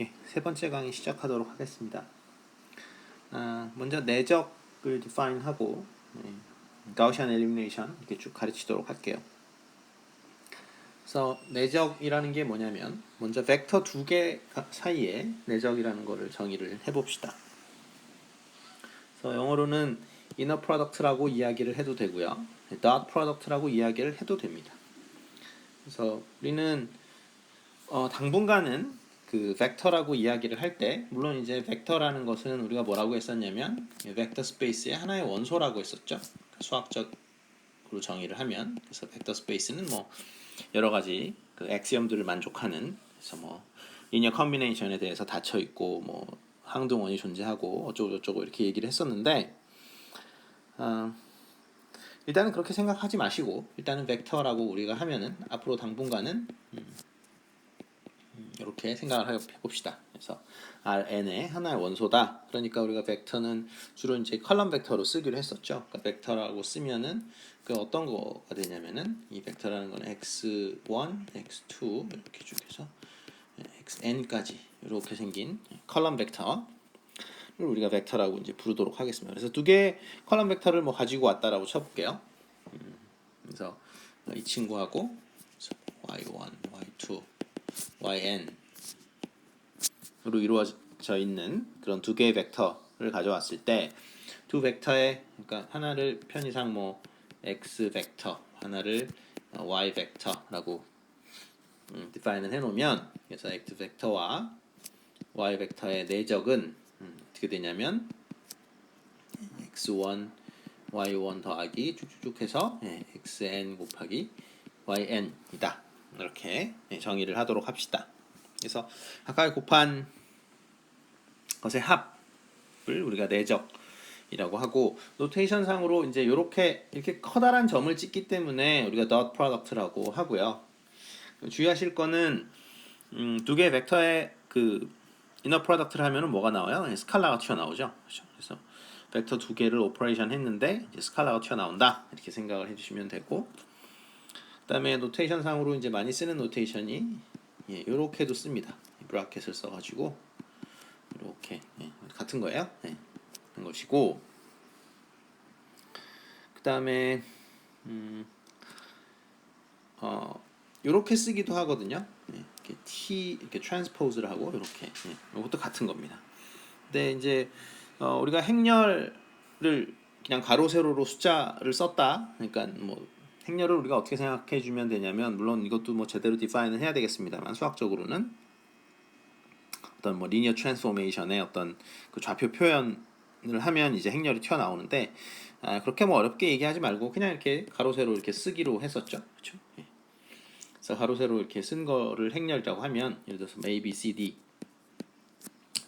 예, 세 번째 강의 시작하도록 하겠습니다. 먼저 내적을 define하고 Gaussian elimination 이렇게 쭉 가르치도록 할게요. 그래서 내적이라는 게 뭐냐면 먼저 벡터 두 개 사이에 내적이라는 거를 정의를 해봅시다. 그래서 영어로는 inner product라고 이야기를 해도 되고요, dot product라고 이야기를 해도 됩니다. 그래서 우리는 당분간은 그 벡터라고 이야기를 할 때, 물론 이제 벡터라는 것은 우리가 뭐라고 했었냐면 벡터 스페이스의 하나의 원소라고 했었죠. 수학적으로 정의를 하면, 그래서 벡터 스페이스는 뭐 여러 가지 그 엑시엄들을 만족하는, 그래서 뭐 리니어 컨비네이션에 대해서 닫혀 있고 뭐 항등원이 존재하고 어쩌고 저쩌고 이렇게 얘기를 했었는데, 일단은 그렇게 생각하지 마시고 일단은 벡터라고 우리가 하면은 앞으로 당분간은 이렇게 생각을 해봅시다. 그래서 Rn의 하나의 원소다. 그러니까 우리가 벡터는 주로 이제 컬럼 벡터로 쓰기로 했었죠. 그러니까 벡터라고 쓰면은 그 어떤 거가 되냐면은 이 벡터라는 건 x1, x2 이렇게 쭉 해서 xn까지 이렇게 생긴 컬럼 벡터를 우리가 벡터라고 이제 부르도록 하겠습니다. 그래서 두 개의 컬럼 벡터를 뭐 가지고 왔다라고 쳐볼게요. 그래서 이 친구하고 y1, y2, yn 으로 이루어져 있는 그런 두 개의 벡터를 가져왔을 때, 두 벡터의, 그러니까 하나를 편의상 뭐 x 벡터, 하나를 y 벡터라고 디파인을 해놓으면, 그래서 x 벡터와 y 벡터의 내적은 어떻게 되냐면 x1, y1 더하기 쭉쭉쭉 해서 xn 곱하기 yn이다. 이렇게 정의를 하도록 합시다. 그래서 아까 곱한 것의 합을 우리가 내적이라고 하고, 노테이션 상으로 이제 이렇게 커다란 점을 찍기 때문에 우리가 dot product라고 하고요. 주의하실 거는 두 개의 벡터의 그 inner product를 하면은 뭐가 나와요? 스칼라가 튀어나오죠. 그래서 벡터 두 개를 오퍼레이션 했는데 이제 스칼라가 튀어나온다, 이렇게 생각을 해주시면 되고, 그다음에 노테이션 상으로 이제 많이 쓰는 노테이션이 이렇게도 씁니다. 브라켓을 써가지고 이렇게 같은 거예요. 그런 것이고, 그 다음에 이렇게 쓰기도 하거든요. 이렇게 t 이렇게 트랜스포즈를 하고 이렇게, 이것도 같은 겁니다. 근데 이제 우리가 행렬을 그냥 가로 세로로 숫자를 썼다. 그러니까 뭐 행렬을 우리가 어떻게 생각해 주면 되냐면, 물론 이것도 뭐 제대로 디파인을 해야 되겠습니다만, 수학적으로는 어떤 뭐 리니어 트랜스포메이션의 어떤 그 좌표 표현을 하면 이제 행렬이 튀어나오는데, 그렇게 뭐 어렵게 얘기하지 말고 그냥 이렇게 가로 세로 이렇게 쓰기로 했었죠. 그렇죠? 그래서 가로 세로 이렇게 쓴 거를 행렬이라고 하면, 예를 들어서 A, B, C, D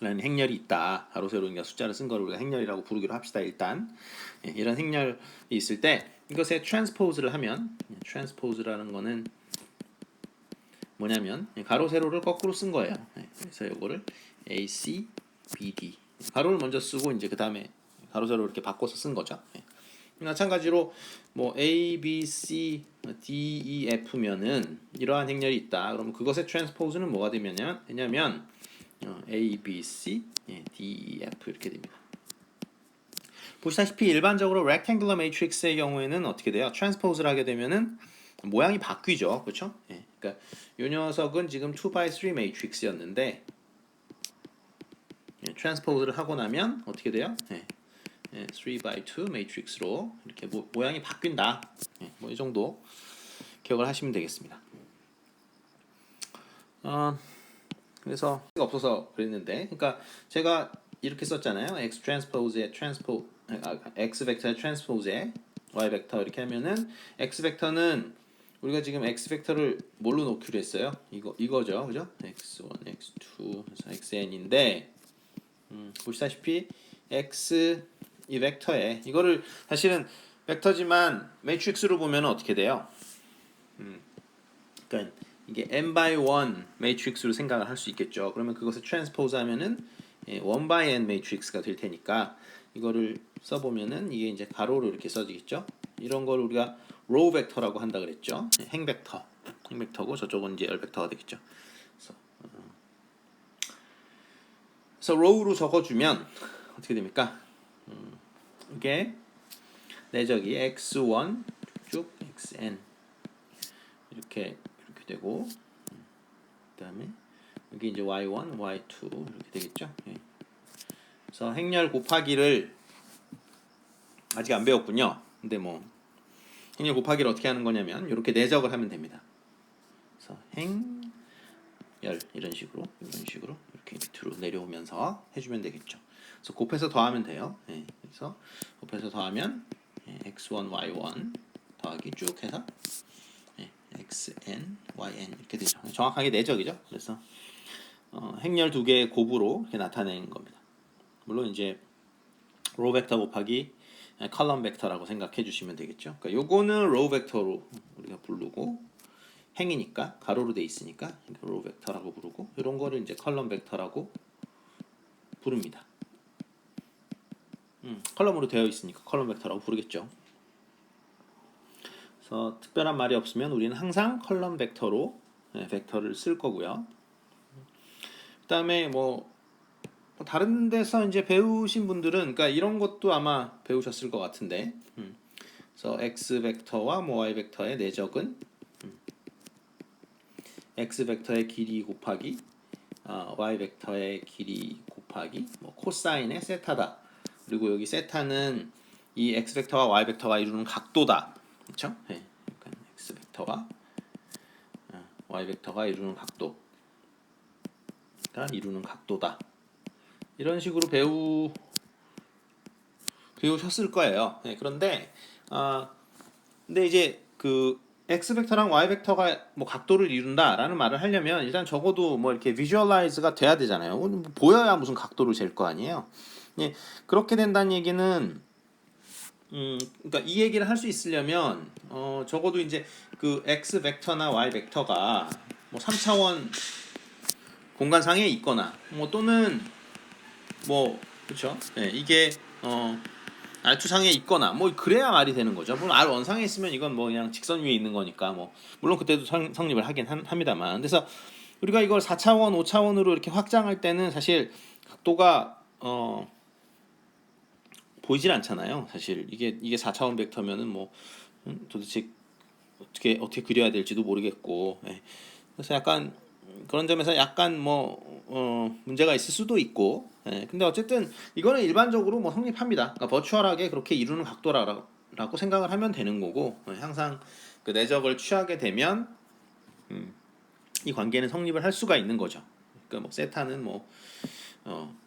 라는 행렬이 있다. 가로 세로 그러니까 숫자를 쓴 거를 우리가 행렬이라고 부르기로 합시다. 일단 이런 행렬이 있을 때 이것에 트랜스포즈를 하면, 트랜스포즈라는 거는 뭐냐면 가로 세로를 거꾸로 쓴 거예요. 그래서 이거를 A, C, B, D, 가로를 먼저 쓰고 이제 그 다음에 가로 세로 이렇게 바꿔서 쓴 거죠. 마찬가지로 뭐 A, B, C, D, E, F면은 이러한 행렬이 있다. 그럼 그것의 트랜스포즈는 뭐가 되냐면 A, B, C, D, E, F 이렇게 됩니다. 보시다시피 일반적으로 rectangular matrix의 경우에는 어떻게 돼요? 트랜스포즈를 하게 되면은 모양이 바뀌죠, 그렇죠? 그러니까 이 녀석은 지금 2x3 matrix였는데 트랜스포즈를 하고 나면 어떻게 돼요? 3x2 matrix로 이렇게 모양이 바뀐다. 뭐 이 정도 기억을 하시면 되겠습니다. 그래서 없어서 그랬는데, 그러니까 제가 이렇게 썼잖아요. x 트랜스포즈의 x 벡터의 트랜스포즈의 y 벡터 이렇게 하면은 x 벡터는 우리가 지금 x 벡터를 뭘로 놓기로 했어요? 이거죠, 그죠? x1, x2, 그래서 xn인데 보시다시피 x 이 벡터에 이거를 사실은 벡터지만 매트릭스로 보면 어떻게 돼요? 그러니까 이게 n by 1 매트릭스로 생각을 할 수 있겠죠. 그러면 그것을 트랜스포즈 하면은 1 by n 매트릭스가 될 테니까 이거를 써보면은 이게 이제 가로로 이렇게 써지겠죠. 이런 걸 우리가 로우 벡터라고 한다 그랬죠. 행벡터고 저쪽은 이제 열 벡터가 되겠죠. 그래서 그래서 row로 적어주면 어떻게 됩니까? 이게 내적이 x1 쭉 xn 이렇게 되고, 그다음에 여기 이제 y1, y2 이렇게 되겠죠. 예. 그래서 행렬 곱하기를 아직 안 배웠군요. 근데 뭐 행렬 곱하기를 어떻게 하는 거냐면 이렇게 내적을 하면 됩니다. 그래서 행열 이런 식으로 이렇게 밑으로 내려오면서 해주면 되겠죠. 그래서 곱해서 더하면 돼요. 예. 그래서 곱해서 더하면 x1, y1 더하기 쭉 해서 xn, yn 이렇게 되죠. 정확하게 내적이죠. 그래서 행렬 두 개의 곱으로 이렇게 나타내는 겁니다. 물론 이제 로 벡터 곱하기 컬럼 벡터라고 생각해 주시면 되겠죠. 그러니까 요거는 로 벡터로 우리가 부르고 행이니까 가로로 돼 있으니까 로 벡터라고 부르고, 이런 거를 이제 컬럼 벡터라고 부릅니다. 컬럼으로 되어 있으니까 컬럼 벡터라고 부르겠죠. 그래서 특별한 말이 없으면 우리는 항상 컬럼 벡터로 벡터를 쓸 거고요. 그다음에 뭐 다른 데서 이제 배우신 분들은 그러니까 이런 것도 아마 배우셨을 것 같은데, 그래서 x 벡터와 뭐 y 벡터의 내적은 x 벡터의 길이 곱하기 y 벡터의 길이 곱하기 뭐 코사인의 세타다. 그리고 여기 세타는 이 x 벡터와 y 벡터가 이루는 각도다. 그렇죠? 네. 그러니까 x 벡터와 y 벡터가 이루는 각도. 그러니까 이루는 각도다. 이런 식으로 배우셨을 거예요. 네, 그런데 근데 이제 그 x 벡터랑 y 벡터가 뭐 각도를 이룬다라는 말을 하려면 일단 적어도 뭐 이렇게 비주얼라이즈가 돼야 되잖아요. 보여야 무슨 각도를 잴 거 아니에요. 예, 그렇게 된다는 얘기는 그러니까 이 얘기를 할 수 있으려면 적어도 이제 그 x 벡터나 y 벡터가 뭐 3차원 공간상에 있거나 뭐 또는 뭐 그렇죠. 예, 이게 R2상에 있거나 뭐 그래야 말이 되는 거죠. 물론 R1상에 있으면 이건 뭐 그냥 직선 위에 있는 거니까 뭐 물론 그때도 성립을 하긴 합니다만, 그래서 우리가 이걸 4차원, 5차원으로 이렇게 확장할 때는 사실 각도가 보이질 않잖아요. 사실 이게 4차원 벡터면은 뭐 도대체 어떻게 그려야 될지도 모르겠고, 예. 그래서 약간 그런 점에서 약간 뭐 문제가 있을 수도 있고, 예. 근데 어쨌든 이거는 일반적으로 뭐 성립합니다. 그러니까 버추얼하게 그렇게 이루는 각도라고 생각을 하면 되는 거고, 항상 그 내적을 취하게 되면 이 관계는 성립을 할 수가 있는 거죠. 그러니까 뭐 세타는 뭐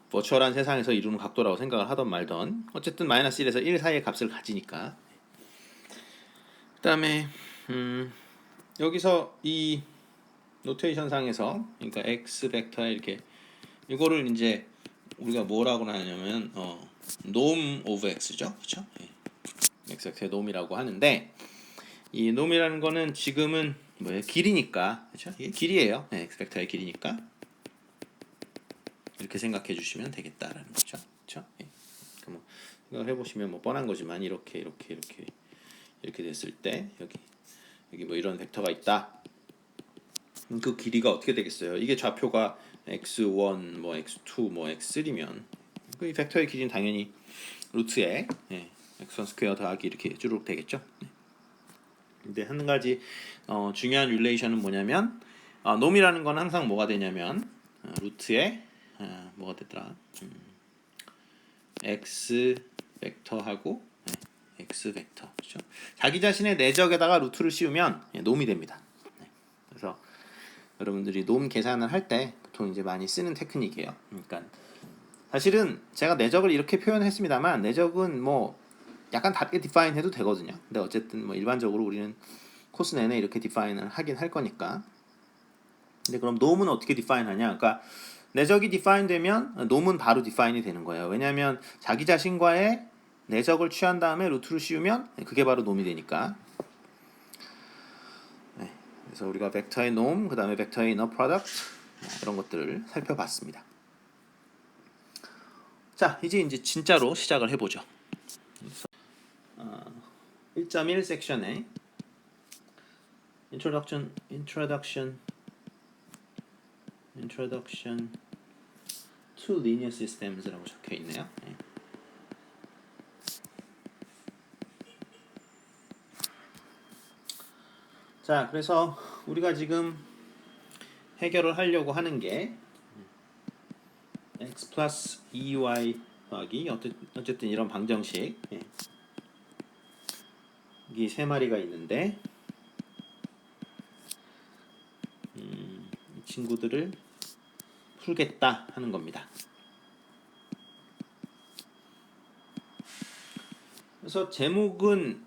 버추얼한 세상에서 이루는 각도라고 생각을 하던 말던 어쨌든 마이너스 1에서 1 사이의 값을 가지니까. 그다음에 여기서 이 노테이션 상에서 그러니까 x 벡터에 이렇게 이거를 이제 우리가 뭐라고 하냐면 norm of x죠, 그렇죠? x 벡터의 norm이라고 하는데, 이 norm이라는 거는 지금은 뭐예요? 길이니까, 그렇죠? 이게 길이에요. x 벡터의 길이니까 이렇게 생각해 주시면 되겠다라는 거죠, 그렇죠? 그러니까 뭐 생각을 해보시면 뭐 뻔한 거지만 이렇게 됐을 때 여기 뭐 이런 벡터가 있다. 그 길이가 어떻게 되겠어요? 이게 좌표가 x1, 뭐 x2, 뭐 x3면 이 벡터의 길이는 당연히 루트에 x1 스퀘어 더하기 이렇게 쭉 되겠죠. 근데 한 가지 중요한 릴레이션은 뭐냐면 놈이라는 건 항상 뭐가 되냐면 루트에 뭐가 되더라? x 벡터하고 x 벡터, 그렇죠? 자기 자신의 내적에다가 루트를 씌우면 놈이 됩니다. 그래서 여러분들이 놈 계산을 할 때 보통 이제 많이 쓰는 테크닉이에요. 그러니까 사실은 제가 내적을 이렇게 표현했습니다만 내적은 뭐 약간 다르게 디파인 해도 되거든요. 근데 어쨌든 뭐 일반적으로 우리는 코스 내내 이렇게 디파인을 하긴 할 거니까. 근데 그럼 놈은 어떻게 디파인하냐? 그러니까 내적이 디파인 되면 놈은 바로 디파인이 되는 거예요. 왜냐하면 자기 자신과의 내적을 취한 다음에 루트를 씌우면 그게 바로 놈이 되니까. 그래서 우리가 벡터의 놈, 그 다음에 벡터의 이너 프로덕트 이런 것들을 살펴봤습니다. 자, 이제 진짜로 시작을 해보죠. 1.1 섹션에 Introduction to to linear systems라고 적혀 있네요. 네. 자, 그래서 우리가 지금 해결을 하려고 하는 게 x 플러스 2y 더하기 어쨌든 이런 방정식 이 세 마리가 있는데 이 친구들을 풀겠다 하는 겁니다. 그래서 제목은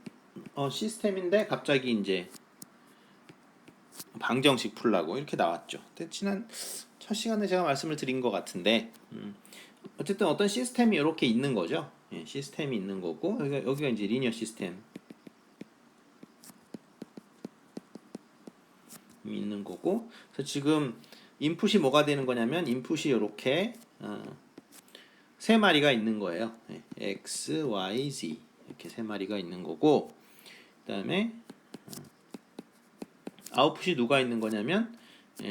시스템인데 갑자기 이제 방정식 풀라고 이렇게 나왔죠. 근데 지난 첫 시간에 제가 말씀을 드린 것 같은데 어쨌든 어떤 시스템이 이렇게 있는 거죠. 예, 시스템이 있는 거고 여기가 이제 리니어 시스템이 있는 거고 그래서 지금 인풋이 뭐가 되는 거냐면 인풋이 이렇게 세 마리가 있는 거예요. 예, x, y, z 이렇게 세 마리가 있는 거고 그다음에 아웃풋이 누가 있는 거냐면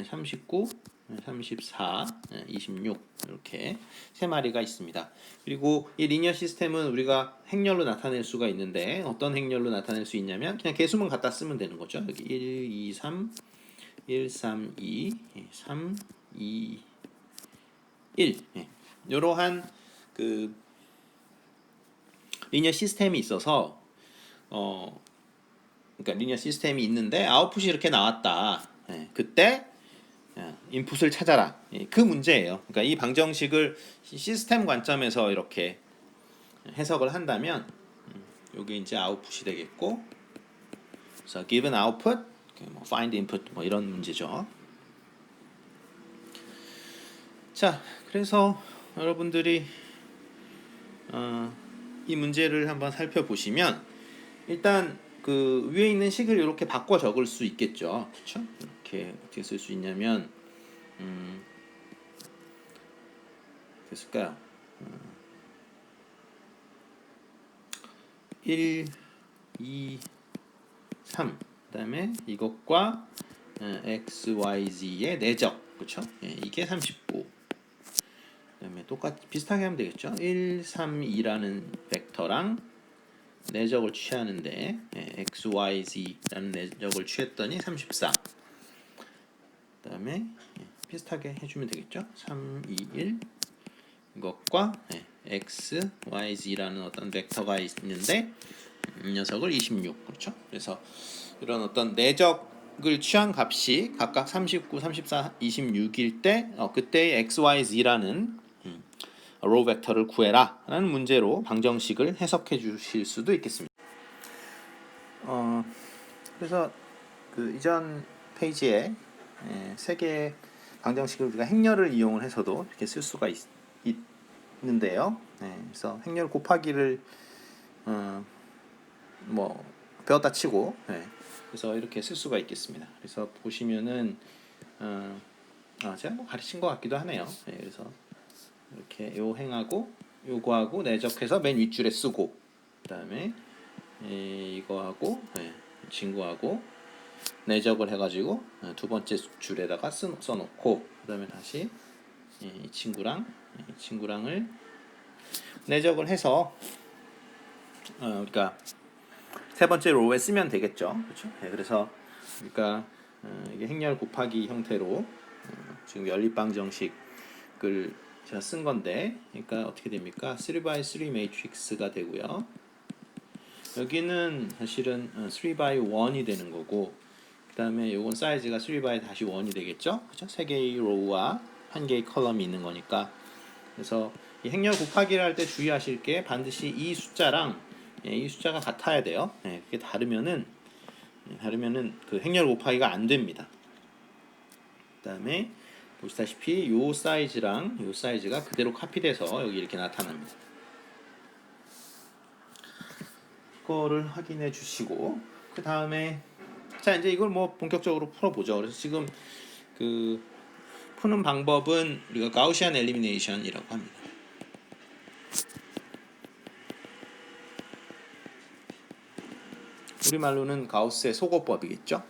39, 34, 26 이렇게 세 마리가 있습니다. 그리고 이 리니어 시스템은 우리가 행렬로 나타낼 수가 있는데 어떤 행렬로 나타낼 수 있냐면 그냥 개수만 갖다 쓰면 되는 거죠. 여기 1, 2, 3, 1, 3, 2, 3, 2, 1 이러한 그 리니어 시스템이 있어서 그러니까 리니어 시스템이 있는데 아웃풋이 이렇게 나왔다. 그때 인풋을 찾아라. 그 문제예요. 그러니까 이 방정식을 시스템 관점에서 이렇게 해석을 한다면 여기 이제 아웃풋이 되겠고, 그래서 given output, 뭐 find input 뭐 이런 문제죠. 자, 그래서 여러분들이 이 문제를 한번 살펴보시면 일단 그 위에 있는 식을 이렇게 바꿔 적을 수 있겠죠. 그렇죠? 이렇게 어떻게 쓸 수 있냐면 어떻게 쓸까요? 1, 2, 3 그다음에 이것과 x, y, z의 내적 그렇죠? 이게 39 그다음에 똑같이 비슷하게 하면 되겠죠? 1, 3, 2라는 벡터랑 내적을 취하는데 x, y, z라는 내적을 취했더니 34 그다음에 비슷하게 해주면 되겠죠? 3, 2, 1 이것과 x, y, z라는 어떤 벡터가 있는데 이 녀석을 26 그렇죠? 그래서 이런 어떤 내적을 취한 값이 각각 39, 34, 26일 때 그때의 x, y, z라는 로우 벡터를 구해라 라는 문제로 방정식을 해석해 주실 수도 있겠습니다. 그래서 그 이전 페이지에 세 개의 방정식을 우리가 행렬을 이용을 해서도 이렇게 쓸 수가 있는데요. 그래서 행렬 곱하기를 뭐 배웠다 치고 그래서 이렇게 쓸 수가 있겠습니다. 그래서 보시면은 제가 뭐 가르친 것 같기도 하네요. 그래서 이렇게 요 행하고 요거하고 내적해서 맨 윗줄에 쓰고 그다음에 이거하고 친구하고 내적을 해가지고 두 번째 줄에다가 써놓고 그다음에 다시 이 친구랑을 내적을 해서 우리가 세 번째 로우에 쓰면 되겠죠. 그렇죠? 그래서 그러니까 이게 행렬 곱하기 형태로 지금 연립방정식을 제가 쓴 건데, 그러니까 어떻게 됩니까? 3x3 매트릭스가 되고요. 여기는 사실은 3x1이 되는 거고, 그 다음에 요건 사이즈가 3x 다시 1이 되겠죠? 그렇죠? 세 개의 로우와 한 개의 컬럼이 있는 거니까. 그래서 이 행렬 곱하기를 할 때 주의하실 게 반드시 이 숫자랑 이 숫자가 같아야 돼요. 그게 다르면은 그 행렬 곱하기가 안 됩니다. 그 다음에 보시다시피 요 사이즈랑 요 사이즈가 그대로 카피돼서 여기 이렇게 나타납니다. 그거를 확인해 주시고 그 다음에 자 이제 이걸 뭐 본격적으로 풀어보죠. 그래서 지금 그 푸는 방법은 우리가 가우시안 엘리미네이션이라고 합니다. 우리말로는 가우스의 소거법이겠죠.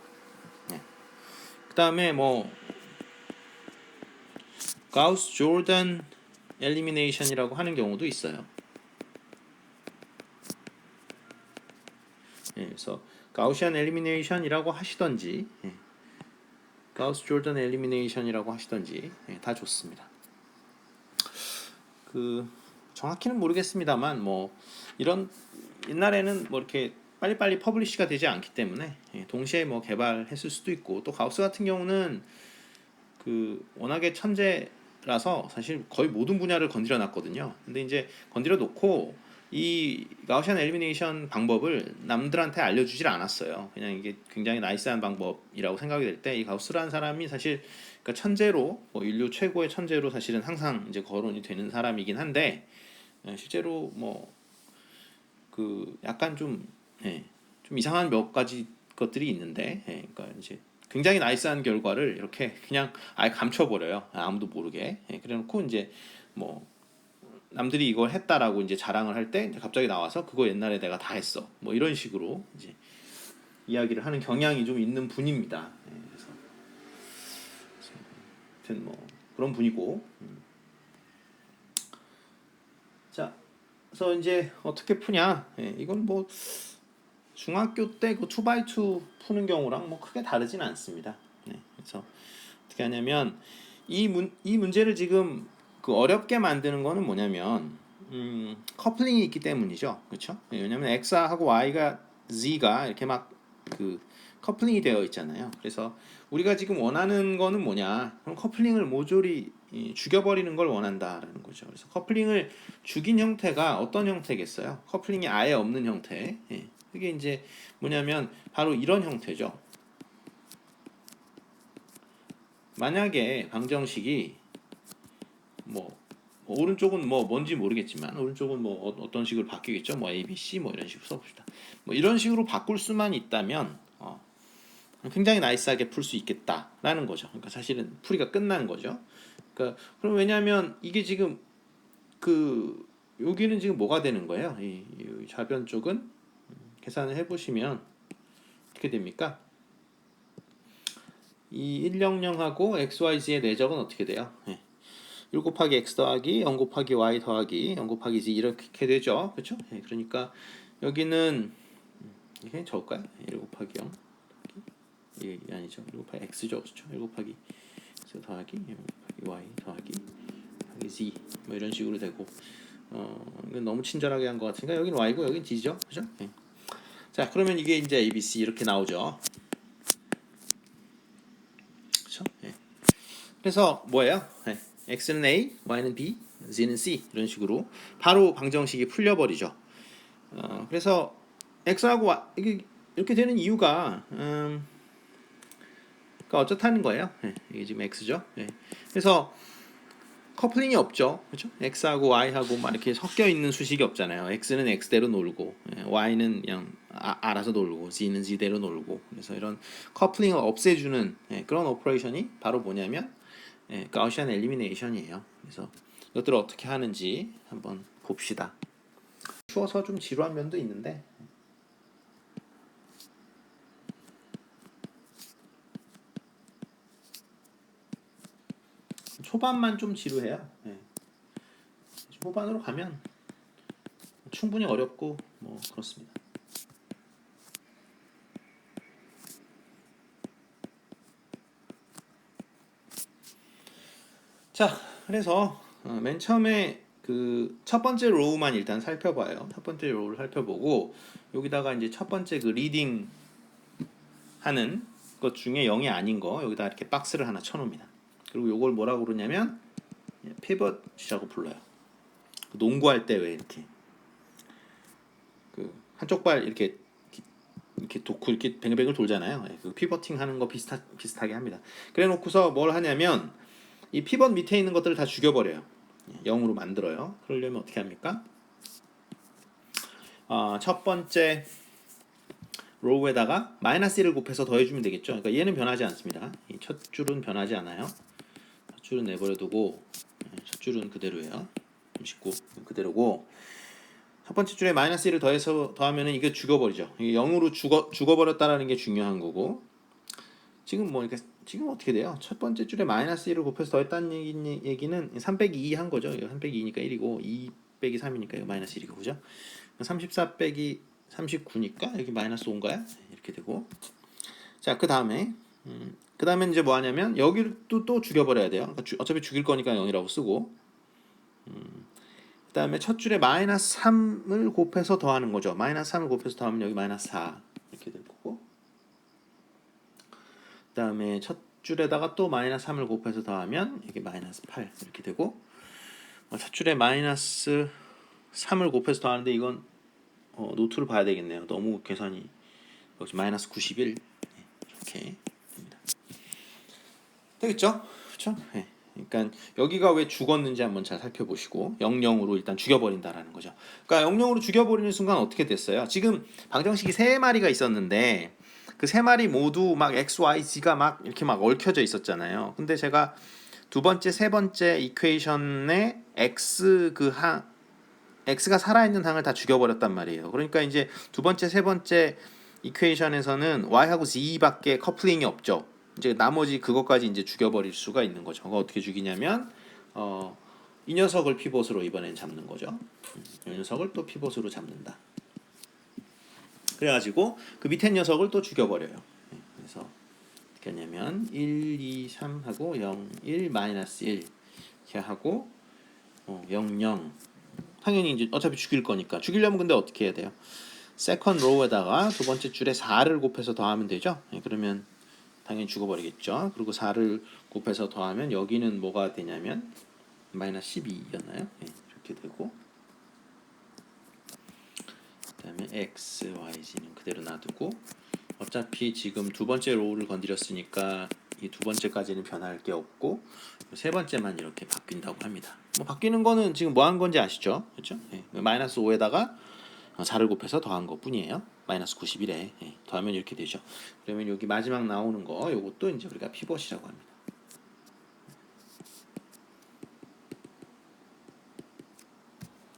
그 다음에 뭐 가우스 조던 엘리미네이션이라고 하는 경우도 있어요. 예, 그래서 가우시안 엘리미네이션이라고 하시던지, 가우스 조던 엘리미네이션이라고 하시던지, 다 좋습니다. 그 정확히는 모르겠습니다만 뭐 이런 옛날에는 뭐 이렇게 빨리빨리 퍼블리시가 되지 않기 때문에 동시에 뭐 개발했을 수도 있고, 또 가우스 같은 경우는 그 워낙에 천재라서 사실 거의 모든 분야를 건드려 놨거든요. 근데 이제 건드려 놓고 이 가우시안 엘리미네이션 방법을 남들한테 알려주질 않았어요. 그냥 이게 굉장히 나이스한 방법이라고 생각이 될 때 이 가우스라는 사람이 사실 그러니까 천재로 뭐 인류 최고의 천재로 사실은 항상 이제 거론이 되는 사람이긴 한데, 실제로 뭐 그 약간 좀, 좀 이상한 몇 가지 것들이 있는데, 그러니까 이제 굉장히 나이스한 결과를 이렇게 그냥 아예 감춰버려요. 아무도 모르게. 그래놓고 이제 뭐 남들이 이걸 했다라고 이제 자랑을 할 때 갑자기 나와서 그거 옛날에 내가 다 했어. 뭐 이런 식으로 이제 이야기를 하는 경향이 좀 있는 분입니다. 그래서 아무튼 뭐 그런 분이고. 자, 그래서 이제 어떻게 푸냐? 이건 뭐 중학교 때 그 2x2 푸는 경우랑 뭐 크게 다르진 않습니다. 그래서 어떻게 하냐면 이 문제를 지금 그 어렵게 만드는 거는 뭐냐면 커플링이 있기 때문이죠. 그렇죠? 왜냐면 x하고 y가 z가 이렇게 막 그 커플링이 되어 있잖아요. 그래서 우리가 지금 원하는 거는 뭐냐? 그럼 커플링을 모조리 죽여버리는 걸 원한다라는 거죠. 그래서 커플링을 죽인 형태가 어떤 형태겠어요? 커플링이 아예 없는 형태. 그게 이제 뭐냐면 바로 이런 형태죠. 만약에 방정식이 뭐 오른쪽은 뭐 뭔지 모르겠지만 오른쪽은 뭐 어떤 식으로 바뀌겠죠. 뭐 A, B, C 뭐 이런 식으로 써봅시다. 뭐 이런 식으로 바꿀 수만 있다면 굉장히 나이스하게 풀 수 있겠다라는 거죠. 그러니까 사실은 풀이가 끝나는 거죠. 그러니까 그럼 왜냐하면 이게 지금 그 여기는 지금 뭐가 되는 거예요? 이 좌변 쪽은 계산을 해보시면 어떻게 됩니까? 이 100하고 XYZ의 내적은 어떻게 돼요? 1 곱하기 X 더하기 0 곱하기 Y 더하기 0 곱하기 Z 이렇게 되죠. 그렇죠? 그러니까 여기는 이게 적을까요? 1 곱하기 0 이게 아니죠. 1 곱하기 X죠. 그렇죠? 1 곱하기 X 더하기 0 곱하기 Y 더하기 Z 뭐 이런 식으로 되고, 이건 너무 친절하게 한 것 같으니까 여기는 Y고 여기는 Z죠. 그죠? 자, 그러면 이게 이제 ABC 이렇게 나오죠. 그렇죠? 그래서 뭐예요? X는 A, Y는 B, Z는 C 이런 식으로 바로 방정식이 풀려버리죠. 그래서 X하고 Y 이게 이렇게 되는 이유가 그러니까 어쩌다는 거예요. 이게 지금 X죠. 그래서 커플링이 없죠. 그렇죠? X하고 Y하고 막 이렇게 섞여 있는 수식이 없잖아요. X는 X대로 놀고, Y는 그냥 알아서 놀고, Z는 Z대로 놀고. 그래서 이런 커플링을 없애주는 그런 오퍼레이션이 바로 뭐냐면 가우시안 엘리미네이션이에요. 그래서 이것들을 어떻게 하는지 한번 봅시다. 추워서 좀 지루한 면도 있는데 초반만 좀 지루해요. 후반으로 가면 충분히 어렵고 뭐 그렇습니다. 자, 그래서 맨 처음에 그 첫 번째 로우만 일단 살펴봐요. 첫 번째 로우를 살펴보고 여기다가 이제 첫 번째 그 리딩 하는 것 중에 0이 아닌 거 여기다 이렇게 박스를 하나 쳐놓습니다. 그리고 요걸 뭐라고 그러냐면 피벗이라고 불러요. 농구할 때 왜 이렇게 그 한쪽 발 이렇게 놓고 이렇게 뱅글뱅글 돌잖아요. 그 피벗팅 하는 거 비슷하게 합니다. 그래 놓고서 뭘 하냐면 이 피벗 밑에 있는 것들을 다 죽여버려요. 0으로 만들어요. 그러려면 어떻게 합니까? 첫 번째 로우에다가 마이너스 1을 곱해서 더해주면 되겠죠. 그러니까 얘는 변하지 않습니다. 이 첫 줄은 변하지 않아요. 첫 줄은 내버려두고 첫 줄은 그대로예요. 39 그대로고, 첫 번째 줄에 마이너스 1을 더하면은 이게 죽어버리죠. 이게 0으로 죽어버렸다라는 게 중요한 거고, 지금 뭐 이렇게 지금 어떻게 돼요? 첫 번째 줄에 마이너스 1을 곱해서 더했다는 얘기는 3 빼기 2 한 거죠. 이거 3 빼기 2니까 1이고 2 빼기 3이니까 이거 마이너스 1이고 그죠? 34 빼기 39니까 여기 마이너스 5인가요? 이렇게 되고 자 그 다음에 그 다음에 이제 뭐 하냐면 여기를 또 죽여버려야 돼요. 그러니까 어차피 죽일 거니까 0이라고 쓰고 그 다음에 첫 줄에 마이너스 3을 곱해서 더하는 거죠. 마이너스 3을 곱해서 더하면 여기 마이너스 4 이렇게 될 거고 그 다음에 첫 줄에다가 또 마이너스 3을 곱해서 더하면 이게 마이너스 8 이렇게 되고 첫 줄에 마이너스 3을 곱해서 더하는데 이건 노트를 봐야 되겠네요. 너무 계산이 여기 마이너스 91 이렇게 됩니다. 되겠죠? 그렇죠? 네. 그러니까 여기가 왜 죽었는지 한번 잘 살펴보시고 00으로 일단 죽여버린다라는 거죠. 그러니까 00으로 죽여버리는 순간 어떻게 됐어요? 지금 방정식이 3마리가 있었는데 그 3마리 모두 막 x, y, z가 막 이렇게 막 얽혀져 있었잖아요. 근데 제가 두 번째, 세 번째 이퀘이션에 x가 살아있는 항을 다 죽여버렸단 말이에요. 그러니까 이제 두 번째, 세 번째 이퀘이션에서는 y하고 z밖에 커플링이 없죠. 이제 나머지 그것까지 이제 죽여버릴 수가 있는 거죠. 그거 어떻게 죽이냐면 이 녀석을 피봇으로 이번엔 잡는 거죠. 이 녀석을 또 피봇으로 잡는다. 그래가지고 그 밑에 녀석을 또 죽여버려요. 그래서 어떻게 하냐면 1, 2, 3 하고 0, 1, 마이너스 1 이렇게 하고 0, 0 당연히 이제 어차피 죽일 거니까 죽이려면 근데 어떻게 해야 돼요? 세컨 로우에다가 두 번째 줄에 4를 곱해서 더하면 되죠. 그러면 당연히 죽어버리겠죠. 그리고 4를 곱해서 더하면 여기는 뭐가 되냐면 마이너스 12였나요? 이렇게 되고 그 다음에 x, y, z는 그대로 놔두고 어차피 지금 두 번째 로우를 건드렸으니까 이 두 번째까지는 변할 게 없고 세 번째만 이렇게 바뀐다고 합니다. 뭐 바뀌는 거는 지금 뭐 한 건지 아시죠? 그렇죠? 마이너스 5에다가 4를 곱해서 더한 것 뿐이에요. 마이너스 91에 더하면 이렇게 되죠. 그러면 여기 마지막 나오는 거 요것도 이제 우리가 피벗이라고 합니다.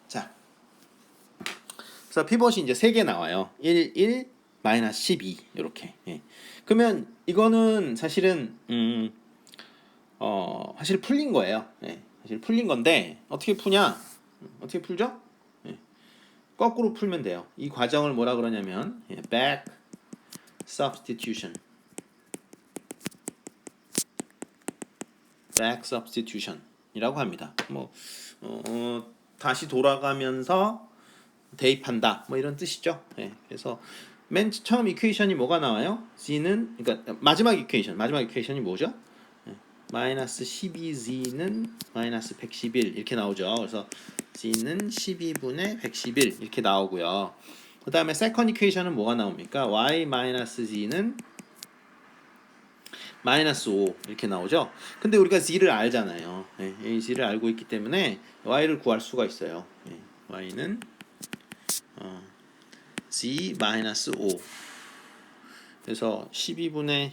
자, 그래서 피벗이 이제 3개 나와요. 1, 1, 마이너스 12 이렇게. 그러면 이거는 사실은 사실 풀린 거예요. 사실 풀린 건데 어떻게 푸냐? 어떻게 풀죠? 거꾸로 풀면 돼요. 이 과정을 뭐라 그러냐면 back substitution. back substitution이라고 합니다. 뭐 다시 돌아가면서 대입한다. 뭐 이런 뜻이죠. 그래서 맨 처음 이퀘이션이 뭐가 나와요? z는 그러니까 마지막 이퀘이션이 뭐죠? 마이너스 12z는 마이너스 111 이렇게 나오죠. 그래서 z는 12분의 111 이렇게 나오고요. 그 다음에 세컨 이퀘이션은 뭐가 나옵니까? y 마이너스 z는 마이너스 5 이렇게 나오죠. 근데 우리가 z를 알잖아요. 이 z를 알고 있기 때문에 y를 구할 수가 있어요. y는 z 마이너스 5 그래서 12분의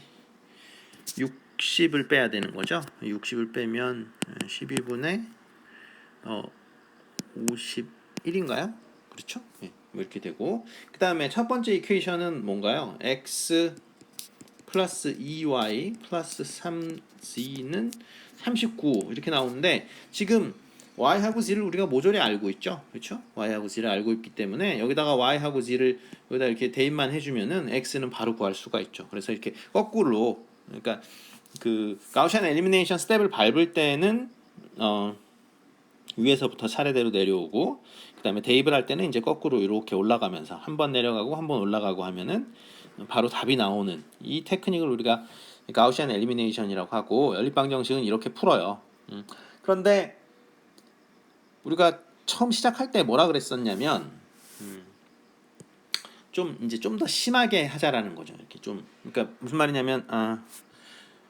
60을 빼야 되는 거죠. 60을 빼면 12분의 51인가요? 그렇죠? 뭐 이렇게 되고 그 다음에 첫 번째 이퀘이션은 뭔가요? x 플러스 2y 플러스 3z는 39 이렇게 나오는데 지금 y하고 z를 우리가 모조리 알고 있죠, 그렇죠? y하고 z를 알고 있기 때문에 여기다가 y하고 z를 여기다 이렇게 대입만 해주면은 x는 바로 구할 수가 있죠. 그래서 이렇게 거꾸로 그러니까 그 가우시안 엘리미네이션 스텝을 밟을 때는 위에서부터 차례대로 내려오고 그 다음에 대입을 할 때는 이제 거꾸로 이렇게 올라가면서 한 번 내려가고 한 번 올라가고 하면은 바로 답이 나오는 이 테크닉을 우리가 가우시안 엘리미네이션이라고 하고 연립방정식은 이렇게 풀어요. 그런데 우리가 처음 시작할 때 뭐라 그랬었냐면 좀 이제 좀 더 심하게 하자라는 거죠. 이렇게 좀 그러니까 무슨 말이냐면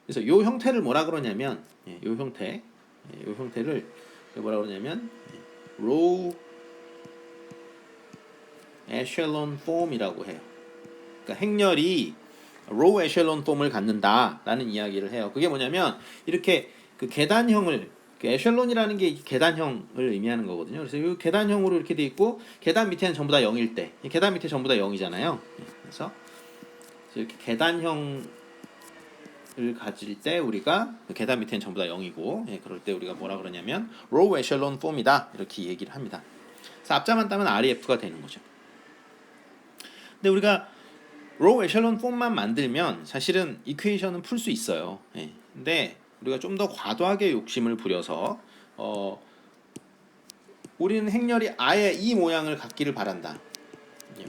그래서 요 형태를 뭐라 그러냐면 요 형태를 뭐라 그러냐면 로우 에셸론 폼이라고 해요. 그러니까 행렬이 로우 에셸론 폼을 갖는다라는 이야기를 해요. 그게 뭐냐면 이렇게 그 계단형을 그 에셸론이라는 게 계단형을 의미하는 거거든요. 그래서 이 계단형으로 이렇게 돼 있고 계단 밑에는 전부 다 0일 때, 계단 밑에 전부 다 0이잖아요. 그래서 이렇게 계단형을 이렇게 돼 있고 계단 밑에 전부 다 0일 때 계단 밑에 전부 다 0이잖아요. 그래서 이렇게 계단형을 이렇게 돼 있고 계단 밑에 전부 다 0이잖아요. 그래서 이렇게 계단형을 이렇게 돼 있고 계단 밑에 전부 다 0일 때 계단 밑에 전부 다 0이잖아요. 그래서 를 가질 때 우리가 그 계단 밑에는 전부 다 0이고 그럴 때 우리가 뭐라 그러냐면 row echelon form이다 이렇게 얘기를 합니다. 그래서 앞자만 따면 REF가 되는 거죠. 근데 우리가 row echelon form만 만들면 사실은 이퀘이션은 풀 수 있어요. 근데 우리가 좀 더 과도하게 욕심을 부려서 우리는 행렬이 아예 이 모양을 갖기를 바란다.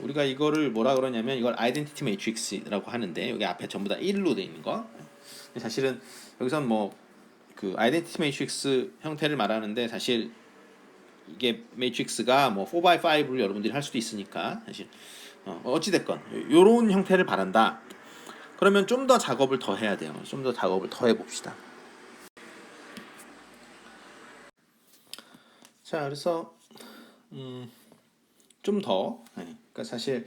우리가 이거를 뭐라 그러냐면 이걸 아이덴티티 매트릭스라고 하는데 여기 앞에 전부 다 1로 돼 있는 거. 사실은 여기선 뭐 그 아이덴티티 매트릭스 형태를 말하는데 사실 이게 매트릭스가 뭐 4x5를 여러분들이 할 수도 있으니까 사실 어찌 됐건 요런 형태를 바란다. 그러면 좀 더 작업을 더 해야 돼요. 좀 더 작업을 더 해봅시다. 자, 그래서 좀 더, 그러니까 사실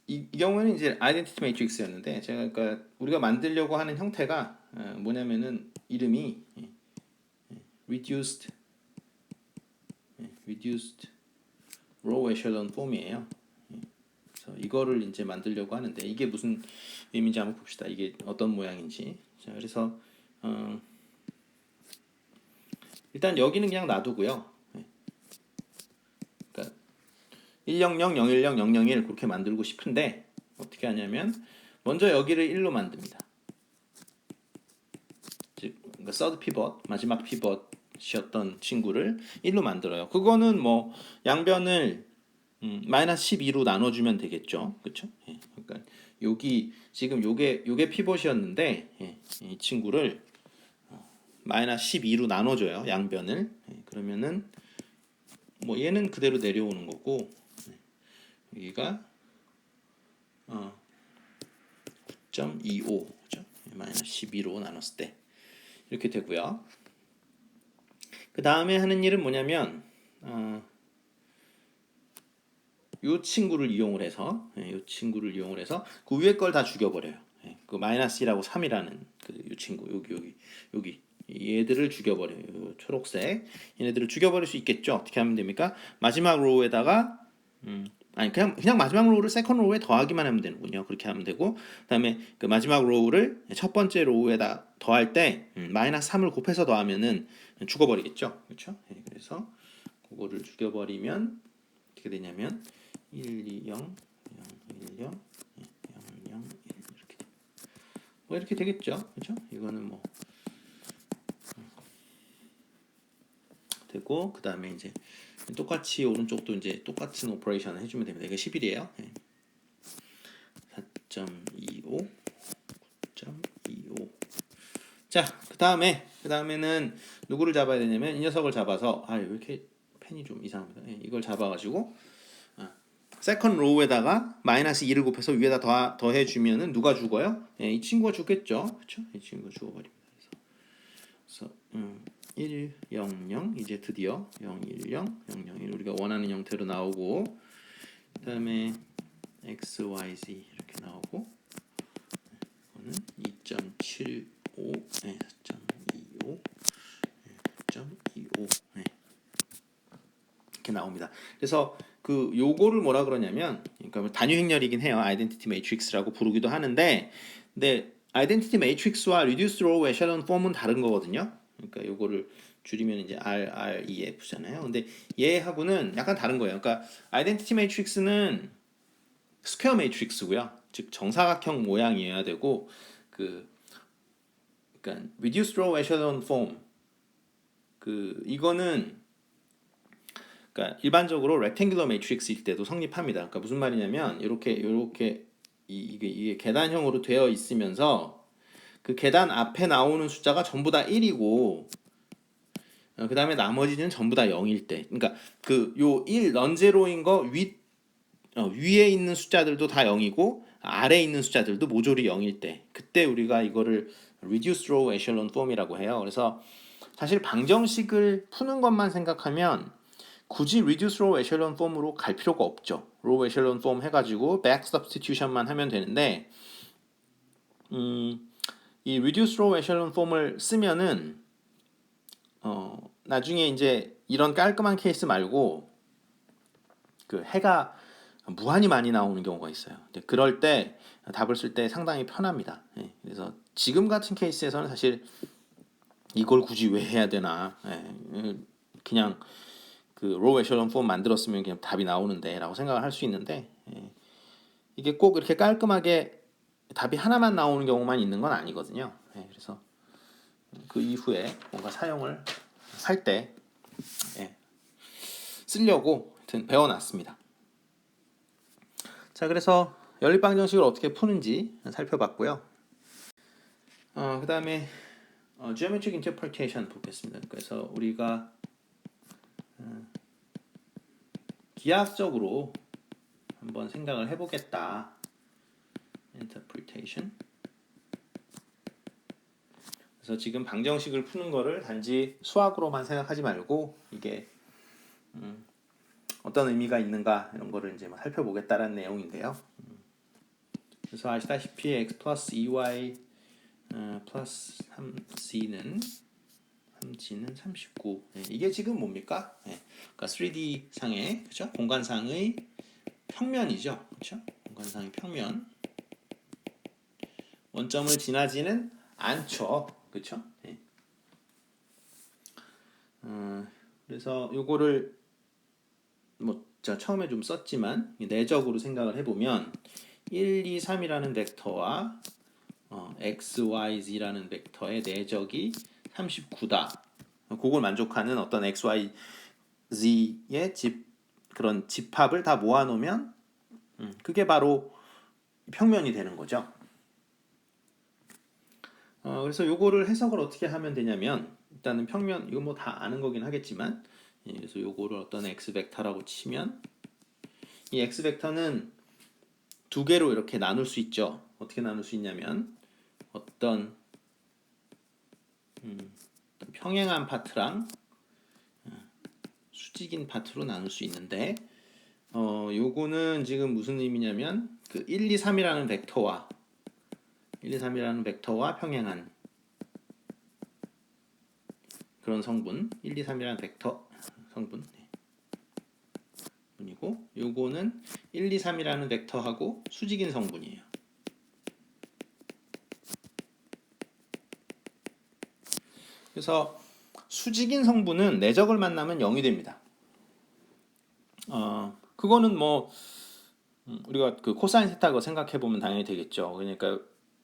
이 경우에는 이제 아이덴티티 매트릭스였는데 제가 그러니까 우리가 만들려고 하는 형태가 뭐냐면은 이름이 reduced row echelon form이에요. 그래서 이거를 이제 만들려고 하는데 이게 무슨 의미인지 한번 봅시다. 이게 어떤 모양인지. 자, 그래서 일단 여기는 그냥 놔두고요. 그러니까 100, 010, 001 그렇게 만들고 싶은데 어떻게 하냐면 먼저 여기를 1로 만듭니다. 즉 그러니까 서드 피벗, 마지막 피벗이었던 친구를 1로 만들어요. 그거는 뭐 양변을 마이너스 12로 나눠주면 되겠죠. 그렇죠? 그러니까 여기 지금 요게 피벗이었는데 이 친구를 마이너스 12로 나눠줘요. 양변을. 그러면은 뭐 얘는 그대로 내려오는 거고 여기가 9.25 그죠? 마이너스 12로 나눴을 때 이렇게 되고요. 그 다음에 하는 일은 뭐냐면 이 친구를 이용을 해서 그 위에 걸 다 죽여버려요. 그 마이너스 1하고 3이라는 그 친구 여기 얘들을 죽여버려요. 요 초록색 얘네들을 죽여버릴 수 있겠죠. 어떻게 하면 됩니까? 마지막 로우에다가 아니 그냥 마지막 로우를 세컨 로우에 더하기만 하면 되는군요. 그렇게 하면 되고 그다음에 그 마지막 로우를 첫 번째 로우에다 더할 때 마이너스 3을 곱해서 더하면은 죽어버리겠죠. 그렇죠? 그래서 그거를 죽여버리면 어떻게 되냐면 1, 2, 0, 0, 1, 0, 0, 0, 1 이렇게 뭐 이렇게 되겠죠. 그렇죠? 이거는 뭐 되고 그 다음에 이제 똑같이 오른쪽도 이제 똑같은 오퍼레이션을 해주면 됩니다. 이게 11이에요. 4.25 9.25 자, 그 다음에는 누구를 잡아야 되냐면 이 녀석을 잡아서 왜 이렇게 펜이 좀 이상합니다. 이걸 잡아가지고 세컨 로우에다가 마이너스 2를 곱해서 위에다 더해주면은 누가 죽어요? 이 친구가 죽겠죠. 그렇죠? 이 친구가 죽어버립니다. 그래서 1, 0, 0 이제 드디어 0, 1, 0, 0, 0, 1 우리가 원하는 형태로 나오고 그 다음에 x, y, z 이렇게 나오고 이거는 2.75 4.25 9.25 이렇게 나옵니다. 그래서 그 요거를 뭐라 그러냐면 그러니까 단위 행렬이긴 해요. 아이덴티티 매트릭스라고 부르기도 하는데 근데 아이덴티티 매트릭스와 리듀스 로우 에샬론 폼은 다른 거거든요. 그러니까 요거를 줄이면 이제 RREF잖아요. 근데 얘하고는 약간 다른 거예요. 그러니까 아이덴티티 매트릭스는 스퀘어 매트릭스고요. 즉 정사각형 모양이어야 되고 그러니까 reduced row echelon form 이거는 그러니까 일반적으로 rectangular matrix일 때도 성립합니다. 그러니까 무슨 말이냐면 이렇게 이게 계단형으로 되어 있으면서 그 계단 앞에 나오는 숫자가 전부 다 1이고 그 다음에 나머지는 전부 다 0일 때 그러니까 요 1, 넌제로인 거 위에 있는 숫자들도 다 0이고 아래에 있는 숫자들도 모조리 0일 때 그때 우리가 이거를 reduced row echelon form이라고 해요. 그래서 사실 방정식을 푸는 것만 생각하면 굳이 reduced row echelon form으로 갈 필요가 없죠. row echelon form 해가지고 back substitution만 하면 되는데 이 reduced row echelon form을 쓰면은 나중에 이제 이런 깔끔한 케이스 말고 그 해가 무한히 많이 나오는 경우가 있어요. 그럴 때 답을 쓸 때 상당히 편합니다. 예, 그래서 지금 같은 케이스에서는 사실 이걸 굳이 왜 해야 되나, 그냥 그 로우 에셜런 폼 만들었으면 그냥 답이 나오는데라고 생각을 할 수 있는데, 이게 꼭 이렇게 깔끔하게 답이 하나만 나오는 경우만 있는 건 아니거든요. 그래서 그 이후에 뭔가 사용을 할 때 쓰려고 하여튼 배워놨습니다. 자, 그래서 연립 방정식을 어떻게 푸는지 살펴봤고요. 그 다음에 geometric interpretation 보겠습니다. 그래서 우리가 기하학적으로 한번 생각을 해보겠다. interpretation. 그래서 지금 방정식을 푸는 거를 단지 수학으로만 생각하지 말고 이게 어떤 의미가 있는가 이런 거를 이제 살펴보겠다라는 내용인데요. 그래서 아시다시피 x 플러스 2y 플러스 3c는 39. 이게 지금 뭡니까? 그러니까 3D 상의 그렇죠? 공간상의 평면이죠. 그렇죠? 공간상의 평면. 원점을 지나지는 않죠. 그렇죠? 그래서 요거를 제가 처음에 좀 썼지만 내적으로 생각을 해보면 1, 2, 3이라는 벡터와 x, y, z라는 벡터의 내적이 39다. 그걸 만족하는 어떤 x, y, z의 그런 집합을 다 모아놓으면 그게 바로 평면이 되는 거죠. 그래서 요거를 해석을 어떻게 하면 되냐면 일단은 평면 이거 뭐 다 아는 거긴 하겠지만 그래서 요거를 어떤 x 벡터라고 치면 이 x 벡터는 두 개로 이렇게 나눌 수 있죠. 어떻게 나눌 수 있냐면 어떤 평행한 파트랑 수직인 파트로 나눌 수 있는데 요거는 지금 무슨 의미냐면 그 1, 2, 3이라는 벡터와 1, 2, 3이라는 벡터와 평행한 그런 성분 1, 2, 3이라는 벡터 성분 이고 요거는 1, 2, 3이라는 벡터하고 수직인 성분이에요. 그래서 수직인 성분은 내적을 만나면 0이 됩니다. 그거는 뭐 우리가 그 코사인 세타고 생각해 보면 당연히 되겠죠. 그러니까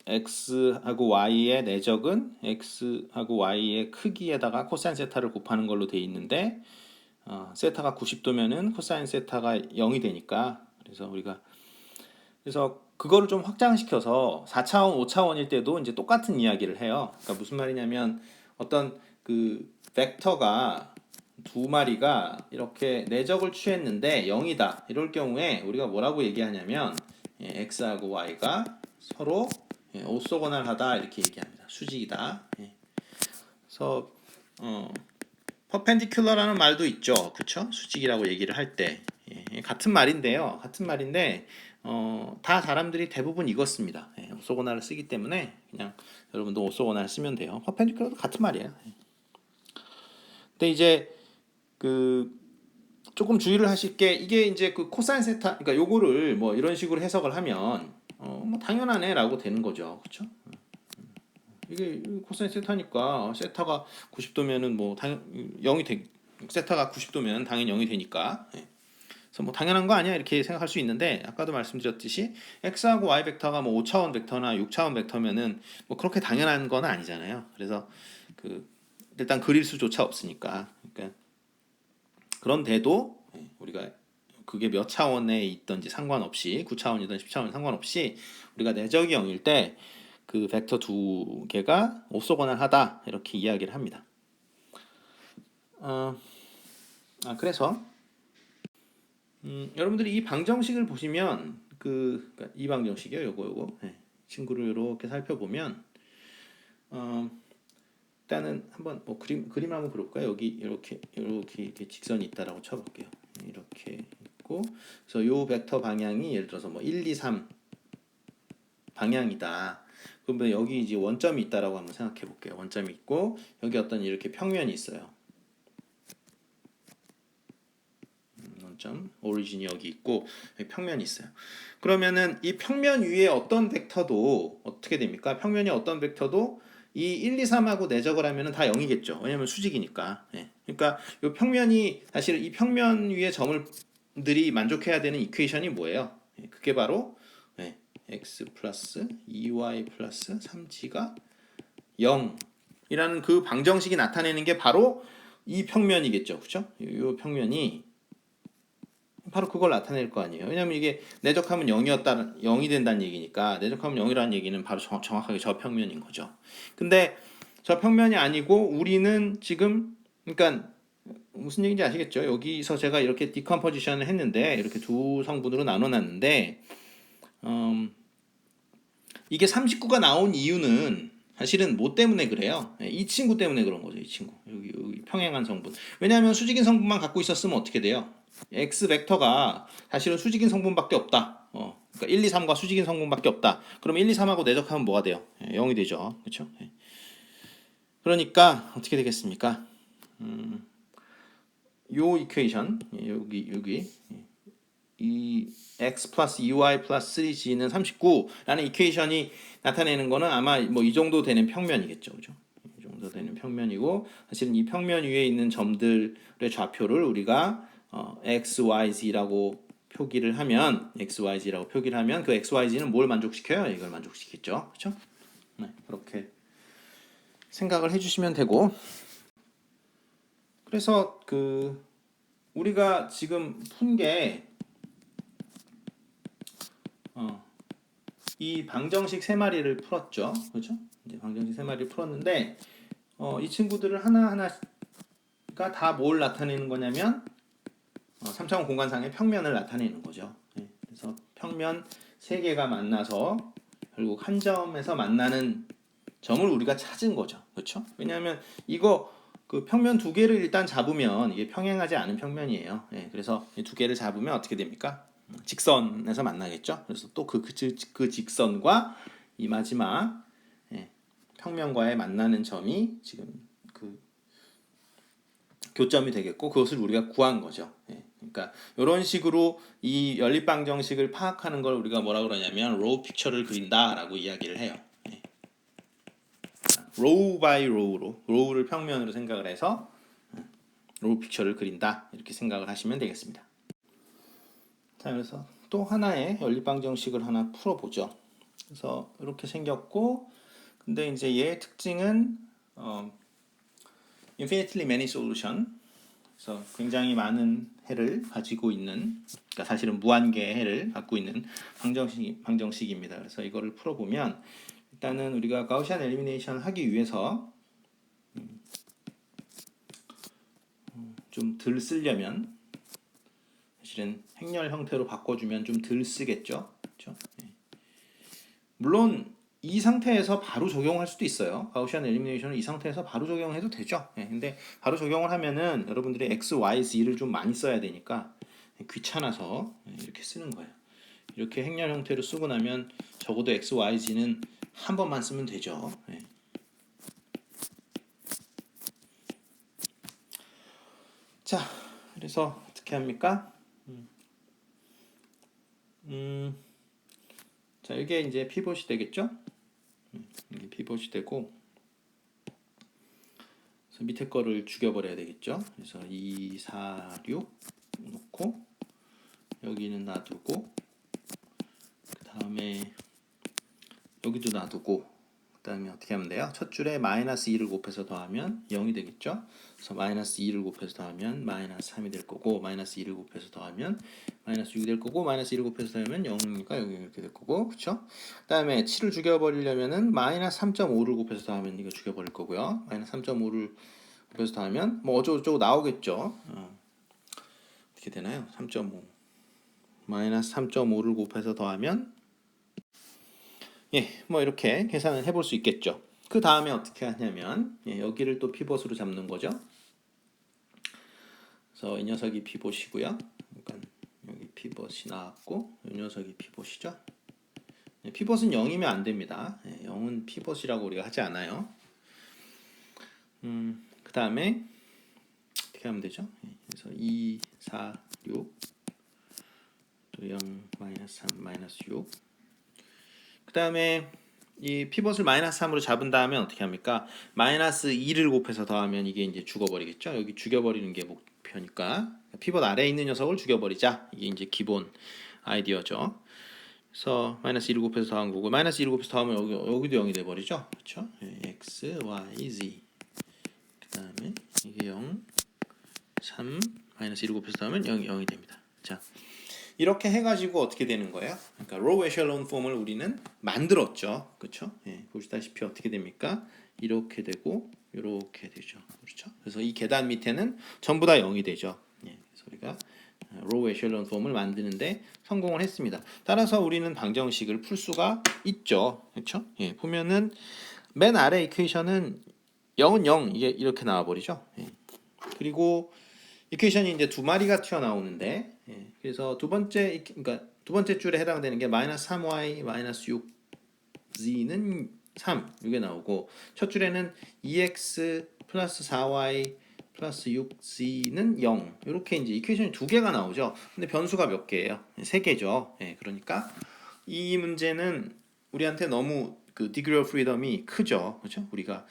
x하고 y의 내적은 x하고 y의 크기에다가 코사인 세타를 곱하는 걸로 돼 있는데 세타가 90도면은 코사인 세타가 0이 되니까 그래서 그거를 좀 확장시켜서 4차원, 5차원일 때도 이제 똑같은 이야기를 해요. 그러니까 무슨 말이냐면 어떤 그 벡터가 두 마리가 이렇게 내적을 취했는데 0이다. 이럴 경우에 우리가 뭐라고 얘기하냐면 x하고 y가 서로 오소고날하다 이렇게 얘기합니다. 수직이다. 그래서 퍼펜디큘러라는 말도 있죠. 그쵸? 수직이라고 얘기를 할 때 같은 말인데요. 같은 말인데 다 사람들이 대부분 읽었습니다. 오소고날을 쓰기 때문에 그냥 여러분도 오소고날 쓰면 돼요. 퍼펜디큘러도 같은 말이에요. 근데 이제 그 조금 주의를 하실 게 이게 이제 그 코사인 세타 그러니까 요거를 뭐 이런 식으로 해석을 하면 뭐 당연하네라고 되는 거죠. 그렇죠? 이게 코사인 세타니까 세타가 90도면은 뭐 0이 되 세타가 90도면 당연히 0이 되니까. 그래서 뭐 당연한 거 아니야 이렇게 생각할 수 있는데 아까도 말씀드렸듯이 x하고 y 벡터가 뭐 5차원 벡터나 6차원 벡터면은 뭐 그렇게 당연한 건 아니잖아요. 그래서 그 일단 그릴 수조차 없으니까. 그러니까 그런데도 우리가 그게 몇 차원에 있던지 상관없이 9차원이든 10차원 상관없이 우리가 내적이 0일 때 그 벡터 두 개가 오소고날하다 이렇게 이야기를 합니다. 그래서 여러분들이 이 방정식을 보시면 그러니까 이 방정식이요, 요거 친구를 이렇게 살펴보면 일단은 한번 뭐 그림 한번 그려볼까요? 여기 이렇게 직선이 있다라고 쳐볼게요. 이렇게 있고, 그래서 요 벡터 방향이 예를 들어서 뭐 1, 2, 3 방향이다. 그러면 여기 이제 원점이 있다라고 한번 생각해 볼게요. 원점이 있고 여기 어떤 이렇게 평면이 있어요. 원점 오리진이 여기 있고 여기 평면이 있어요. 그러면은 이 평면 위에 어떤 벡터도 어떻게 됩니까? 평면이 어떤 벡터도 이 1, 2, 3하고 내적을 하면은 다 0이겠죠. 왜냐면 수직이니까. 예. 그러니까 이 평면이 사실 이 평면 위에 점들이 만족해야 되는 이퀘이션이 뭐예요? 예. 그게 바로 예. x 플러스 2y 플러스 3g가 0이라는 그 방정식이 나타내는 게 바로 이 평면이겠죠. 그렇죠? 이 평면이 바로 그걸 나타낼 거 아니에요. 왜냐면 이게 내적하면 0이 된다는 얘기니까 내적하면 0이라는 얘기는 바로 정확하게 저 평면인 거죠. 근데 저 평면이 아니고 우리는 지금 그러니까 무슨 얘기인지 아시겠죠? 여기서 제가 이렇게 디컴포지션을 했는데 이렇게 두 성분으로 나눠 놨는데 이게 39가 나온 이유는 사실은 뭐 때문에 그래요? 이 친구 때문에 그런 거죠. 이 친구. 여기 평행한 성분. 왜냐하면 수직인 성분만 갖고 있었으면 어떻게 돼요? X 벡터가 사실은 수직인 성분밖에 없다. 그러니까 1, 2, 3과 수직인 성분밖에 없다. 그럼 1, 2, 3하고 내적하면 뭐가 돼요? 0이 되죠. 그렇죠? 그러니까 어떻게 되겠습니까? 요 이퀘이션 여기 이 x 플러스 2y 플러스 3g는 39라는 이퀘이션이 나타내는 거는 아마 뭐 이 정도 되는 평면이겠죠. 그죠? 이 정도 되는 평면이고 사실은 이 평면 위에 있는 점들의 좌표를 우리가 x, y, z라고 표기를 하면 그 x, y, z는 뭘 만족시켜요? 이걸 만족시키죠. 그렇죠? 네, 그렇게 생각을 해 주시면 되고 그래서 그 우리가 지금 푼게 이 방정식 세 마리를 풀었죠. 그렇죠? 이제 방정식 세 마리를 풀었는데 이 친구들을 하나하나가 다 뭘 나타내는 거냐면 3차원 공간상의 평면을 나타내는 거죠. 네. 그래서 평면 세 개가 만나서 결국 한 점에서 만나는 점을 우리가 찾은 거죠. 그렇죠? 왜냐하면 이거 그 평면 두 개를 일단 잡으면 이게 평행하지 않은 평면이에요. 네. 그래서 이 두 개를 잡으면 어떻게 됩니까? 직선에서 만나겠죠. 그래서 또 그 직선과 이 마지막 평면과의 만나는 점이 지금 그 교점이 되겠고 그것을 우리가 구한 거죠. 그러니까 이런 식으로 이 연립방정식을 파악하는 걸 우리가 뭐라 그러냐면 로우 픽처를 그린다라고 이야기를 해요. 로우 바이 로우로 로우를 평면으로 생각을 해서 로우 픽처를 그린다 이렇게 생각을 하시면 되겠습니다. 자, 그래서 또 하나의 연립방정식을 하나 풀어보죠. 그래서 이렇게 생겼고, 근데 이제 얘의 특징은 infinitely many solution. 그래서 굉장히 많은 해를 가지고 있는, 그러니까 사실은 무한개의 해를 갖고 있는 방정식입니다. 그래서 이거를 풀어보면 일단은 우리가 가우시안 엘리미네이션 하기 위해서 좀 덜 쓰려면 사실은 행렬 형태로 바꿔주면 좀 덜 쓰겠죠. 그렇죠? 물론 이 상태에서 바로 적용할 수도 있어요. 가우시안 엘리미네이션을 이 상태에서 바로 적용해도 되죠. 근데 바로 적용을 하면은 여러분들이 x, y, z를 좀 많이 써야 되니까 귀찮아서 이렇게 쓰는 거예요. 이렇게 행렬 형태로 쓰고 나면 적어도 x, y, z는 한 번만 쓰면 되죠. 자, 그래서 어떻게 합니까? 자, 이게 이제 피봇이 되겠죠? 이게 피봇이 되고 그래서 밑에 거를 죽여버려야 되겠죠? 그래서 2, 4, 6 놓고 여기는 놔두고 그 다음에 여기도 놔두고 그 다음에 어떻게 하면 돼요? 첫 줄에 마이너스 2를 곱해서 더하면 0이 되겠죠? 그래서 마이너스 2를 곱해서 더하면 마이너스 3이 될 거고 마이너스 2를 곱해서 더하면 마이너스 6이 될 거고 마이너스 1을 곱해서 더하면 0이니까 여기 이렇게 될 거고 그쵸? 그 다음에 7을 죽여버리려면은 마이너스 3.5를 곱해서 더하면 이거 죽여버릴 거고요 마이너스 3.5를 곱해서 더하면 뭐 어쩌고저쩌고 나오겠죠? 어떻게 되나요? 3.5 마이너스 3.5를 곱해서 더하면 뭐 이렇게 계산을 해볼 수 있겠죠. 그 다음에 어떻게 하냐면 여기를 또 피봇으로 잡는 거죠. 그래서 이 녀석이 피봇이고요. 그러니까 여기 피봇이 나왔고 이 녀석이 피봇이죠. 피봇은 0이면 안 됩니다. 0은 피봇이라고 우리가 하지 않아요. 그 다음에 어떻게 하면 되죠? 그래서 2, 4, 6, 또 0, 마이너스 3, 마이너스 6. 그 다음에 이 피벗을 마이너스 3으로 잡은 다음에 어떻게 합니까? 마이너스 2를 곱해서 더하면 이게 이제 죽어버리겠죠. 여기 죽여버리는 게 목표니까 피벗 아래에 있는 녀석을 죽여버리자. 이게 이제 기본 아이디어죠. 그래서 마이너스 1을 곱해서 더한 거고, 마이너스 1을 곱해서 더하면 여기도 0이 돼버리죠. 그렇죠? x, y, z. 그 다음에 이게 0, 3, 마이너스 1을 곱해서 더하면 0이 됩니다. 자, 이렇게 해가지고 어떻게 되는 거예요? 그러니까 로우 에셜론 폼을 우리는 만들었죠. 그렇죠? 보시다시피 어떻게 됩니까? 이렇게 되고 이렇게 되죠. 그렇죠? 그래서 이 계단 밑에는 전부 다 0이 되죠. 그래서 우리가 로우 에셜론 폼을 만드는데 성공을 했습니다. 따라서 우리는 방정식을 풀 수가 있죠. 그렇죠? 보면은 맨 아래 이퀘이션은 0은 0 이게 이렇게 나와 버리죠. 그리고 이퀘이션이 이제 두 마리가 튀어나오는데, 그래서 두 번째 줄에 해당되는 게 마이너스 3y 마이너스 6z는 3 이게 나오고, 첫 줄에는 2x 플러스 4y 플러스 6z는 0 이렇게 이제 이퀘이션이 두 개가 나오죠. 근데 변수가 몇 개예요? 세 개죠. 그러니까 이 문제는 우리한테 너무 그 degree of freedom이 크죠. 그렇죠? 우리가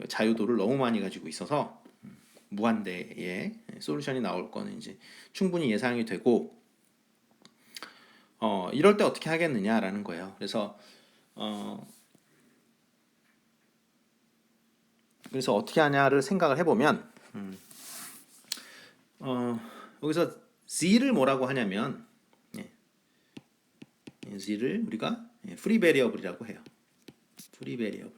자유도를 너무 많이 가지고 있어서 무한대의 솔루션이 나올 거는 이제 충분히 예상이 되고, 이럴 때 어떻게 하겠느냐라는 거예요. 그래서 어떻게 하냐를 생각을 해보면, 여기서 z를 뭐라고 하냐면, z를 우리가 free variable이라고 해요. free variable.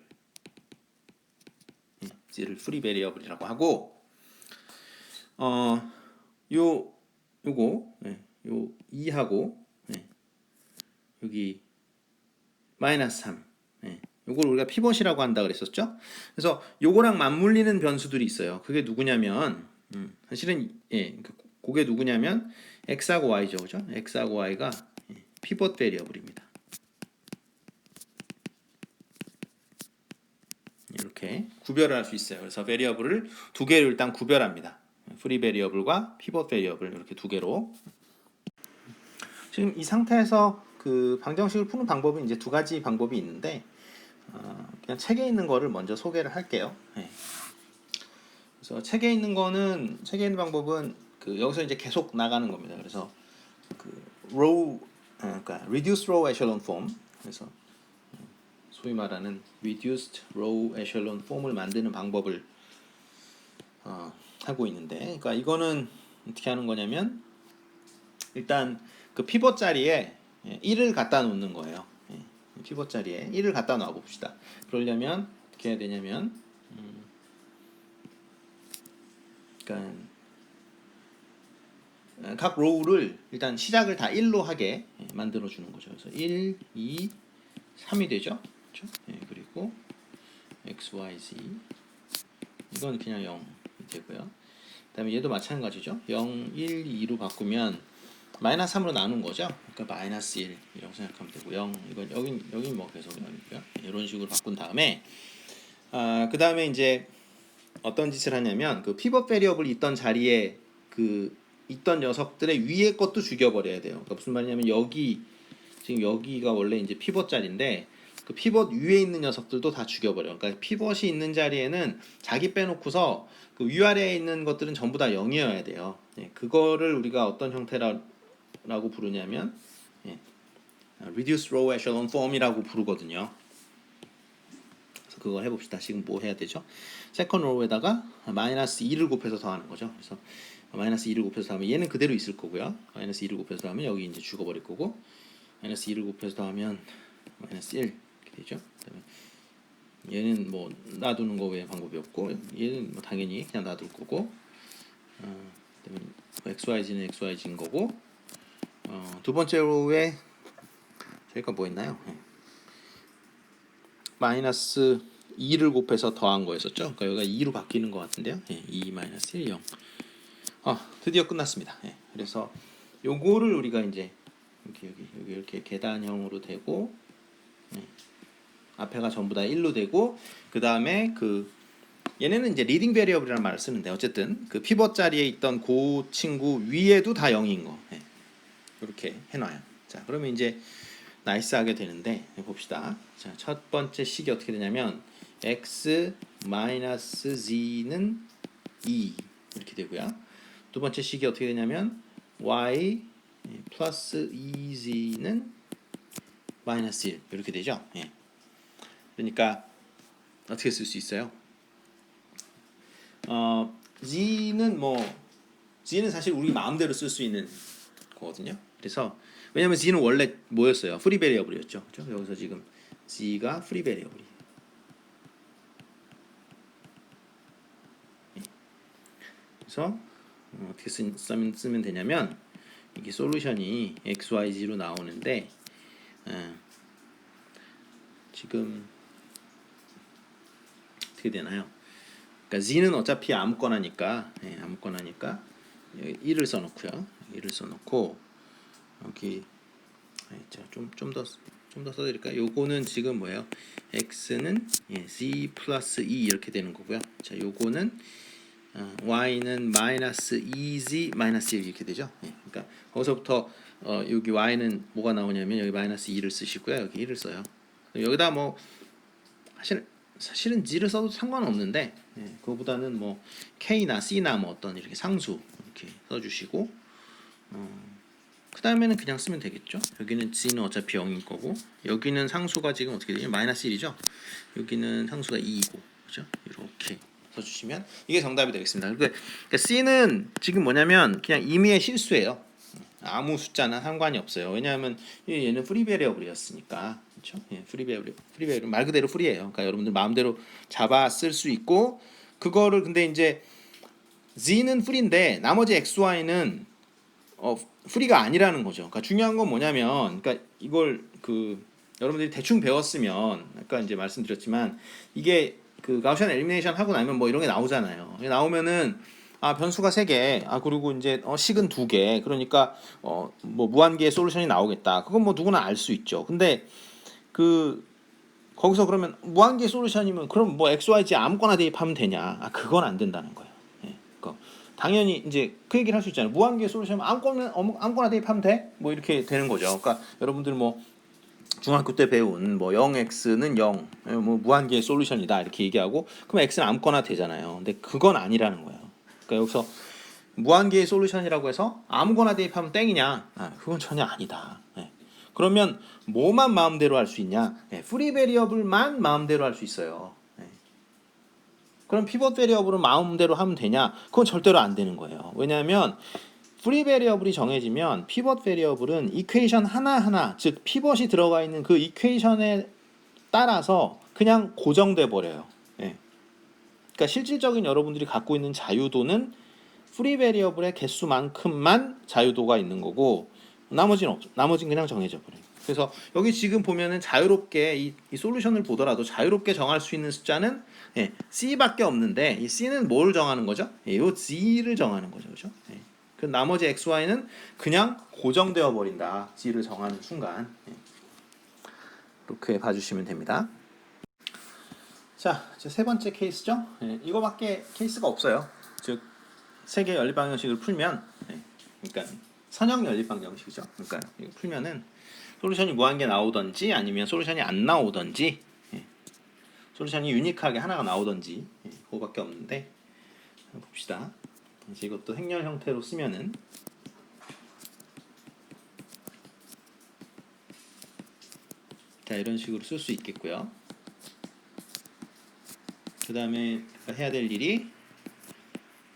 z를 free variable이라고 하고, 요거 요 2하고 여기 마이너스 3 요걸 우리가 피벗이라고 한다 그랬었죠. 그래서 요거랑 맞물리는 변수들이 있어요. 그게 누구냐면 사실은 그게 누구냐면 x하고 y죠. 그죠? x하고 y가 피벗 베리어블입니다. 이렇게 구별을 할 수 있어요. 그래서 베리어블을 두 개를 일단 구별합니다. 프리 베리어블과 피벗 베리어블 이렇게 두 개로. 지금 이 상태에서 그 방정식을 푸는 방법은 이제 두 가지 방법이 있는데, 그냥 책에 있는 거를 먼저 소개를 할게요. 그래서 책에 있는 방법은 그 여기서 이제 계속 나가는 겁니다. 그래서 그 그러니까 reduced row echelon form, 그래서 소위 말하는 reduced row echelon form을 만드는 방법을 하고 있는데, 그러니까 이거는 어떻게 하는 거냐면 일단 그 피벗 자리에 1을 갖다 놓는 거예요. 피벗 자리에 1을 갖다 놔 봅시다. 그러려면 어떻게 해야 되냐면 그러니까 각 로우를 일단 시작을 다 1로 하게 만들어 주는 거죠. 그래서 1, 2, 3이 되죠. 그렇죠? 그리고 x, y, z 이건 그냥 0이 되고요. 그다음에 얘도 마찬가지죠. 0, 1, 2로 바꾸면 마이너스 3으로 나눈 거죠. 그러니까 마이너스 1이라고 생각하면 되고, 0 이건 여긴 뭐 계속 0이고요. 이런 식으로 바꾼 다음에 그 다음에 이제 어떤 짓을 하냐면 그 피벗 베리어블이 있던 자리에 그 있던 녀석들의 위에 것도 죽여버려야 돼요. 그러니까 무슨 말이냐면 지금 여기가 원래 이제 피벗 자리인데 그 피벗 위에 있는 녀석들도 다 죽여버려. 그러니까 피벗이 있는 자리에는 자기 빼놓고서 그 위아래에 있는 것들은 전부 다 0이어야 돼요. 그거를 우리가 어떤 형태라고 부르냐면 reduced row echelon form이라고 부르거든요. 그래서 그거 해봅시다. 지금 뭐 해야 되죠? 세컨 로우에다가 마이너스 2를 곱해서 더하는 거죠. 그래서 마이너스 2를 곱해서 더하면 얘는 그대로 있을 거고요. 마이너스 2를 곱해서 더하면 여기 이제 죽어버릴 거고, 마이너스 2를 곱해서 더하면 마이너스 1 이렇게 되죠. 그다음에 얘는 뭐 놔두는 거 외에 방법이 없고, 얘는 뭐 당연히 그냥 놔둘 거고, 그다음에 xyz는 xyz인 거고, 두 번째 로우에 저희가 뭐 했나요? 마이너스 2를 곱해서 더한 거였었죠. 그러니까 여기가 2로 바뀌는 것 같은데요. 2 마이너스 1, 0. 드디어 끝났습니다. 그래서 요거를 우리가 이제 여기 이렇게 계단형으로 되고, 앞에가 전부 다 1로 되고, 그 다음에 그 얘네는 이제 리딩 베리어블이라는 말을 쓰는데 어쨌든 그 피벗 자리에 있던 그 친구 위에도 다 0인 거. 예. 이렇게 해놔요. 자, 그러면 이제 나이스하게 되는데 봅시다. 자, 첫 번째 식이 어떻게 되냐면 x 마이너스 z는 2 이렇게 되고요. 두 번째 식이 어떻게 되냐면 y 플러스 2z는 마이너스 1 이렇게 되죠. 예. 그러니까 어떻게 쓸 수 있어요? z는 사실 우리 마음대로 쓸 수 있는 거거든요. 그래서 왜냐면 z는 원래 뭐였어요? 프리 베리어블이었죠. 그렇죠? 여기서 지금 z가 프리 베리어블이. 그래서 어떻게 쓰면 되냐면 이게 솔루션이 x, y, z로 나오는데 지금 어떻게 되나요? 그러니까 z는 어차피 아무거나니까 아무거나니까 1을 써놓고요. 1을 써놓고 여기 좀더 써드릴까요? 요거는 지금 뭐예요? x는 z 플러스 2 이렇게 되는 거고요. 자, 요거는 y는 마이너스 2z 마이너스 1 이렇게 되죠. 그러니까 거기서부터 여기 y는 뭐가 나오냐면 여기 마이너스 2를 쓰시고요. 여기 1을 써요. 여기다 뭐 사실은 z를 써도 상관없는데 그거보다는 뭐 k나 c나 뭐 어떤 이렇게 상수 이렇게 써주시고 그 다음에는 그냥 쓰면 되겠죠. 여기는 z는 어차피 0일 거고 여기는 상수가 지금 어떻게 되냐 마이너스 1이죠. 여기는 상수가 2이고 그죠? 이렇게 써주시면 이게 정답이 되겠습니다. 그러니까 c는 지금 뭐냐면 그냥 임의의 실수예요. 아무 숫자나 상관이 없어요. 왜냐하면 얘는 프리 베리어블이었으니까 그렇죠? 프리 베리어블 말 그대로 프리예요. 그러니까 여러분들 마음대로 잡아 쓸 수 있고 그거를 근데 이제 z는 프리인데 나머지 x, y는 프리가 아니라는 거죠. 그러니까 중요한 건 뭐냐면, 그러니까 이걸 여러분들이 대충 배웠으면, 아까 이제 말씀드렸지만 이게 가우시안 엘리미네이션 하고 나면 뭐 이런 게 나오잖아요. 나오면은 변수가 3개, 그리고 이제 식은 2개, 그러니까 뭐 무한계의 솔루션이 나오겠다. 그건 뭐 누구나 알 수 있죠. 근데 거기서 그러면 무한계 솔루션이면 그럼 뭐 x, y, z 아무거나 대입하면 되냐? 그건 안 된다는 거예요. 당연히 이제 그 얘기를 할 수 있잖아요. 무한계 솔루션 아무거나 대입하면 돼? 뭐 이렇게 되는 거죠. 그러니까 여러분들 뭐 중학교 때 배운 뭐 0x는 0, 뭐 무한계의 솔루션이다 이렇게 얘기하고 그럼 x는 아무거나 되잖아요. 근데 그건 아니라는 거예요. 그러니까 여기서 무한계의 솔루션이라고 해서 아무거나 대입하면 땡이냐? 그건 전혀 아니다. 그러면 뭐만 마음대로 할 수 있냐? 프리 베리어블만 마음대로 할 수 있어요. 그럼 피벗 베리어블은 마음대로 하면 되냐? 그건 절대로 안 되는 거예요. 왜냐하면 프리 베리어블이 정해지면 피벗 베리어블은 이퀘이션 하나하나, 즉 피벗이 들어가 있는 그 이퀘이션에 따라서 그냥 고정돼 버려요. 그러니까 실질적인 여러분들이 갖고 있는 자유도는 프리 베리어블의 개수만큼만 자유도가 있는 거고 나머지는 없죠. 나머지는 그냥 정해져 버려요. 그래서 여기 지금 보면은 자유롭게 이 솔루션을 보더라도 자유롭게 정할 수 있는 숫자는 C밖에 없는데 이 C는 뭘 정하는 거죠? 이 Z를 정하는 거죠. 그죠? 그 나머지 X, Y는 그냥 고정되어 버린다. Z를 정하는 순간. 이렇게 봐주시면 됩니다. 자, 이제 세 번째 케이스죠. 이거밖에 케이스가 없어요. 즉 세개 연립 방정식을 풀면 그러니까 선형 연립 방정식이죠. 그러니까 이거 풀면은 솔루션이 무한계 나오던지 아니면 솔루션이 안 나오던지 솔루션이 유니크하게 하나가 나오던지 그거밖에 없는데 봅시다. 이제 이것도 행렬 형태로 쓰면은 자 이런 식으로 쓸 수 있겠고요. 그 다음에 해야 될 일이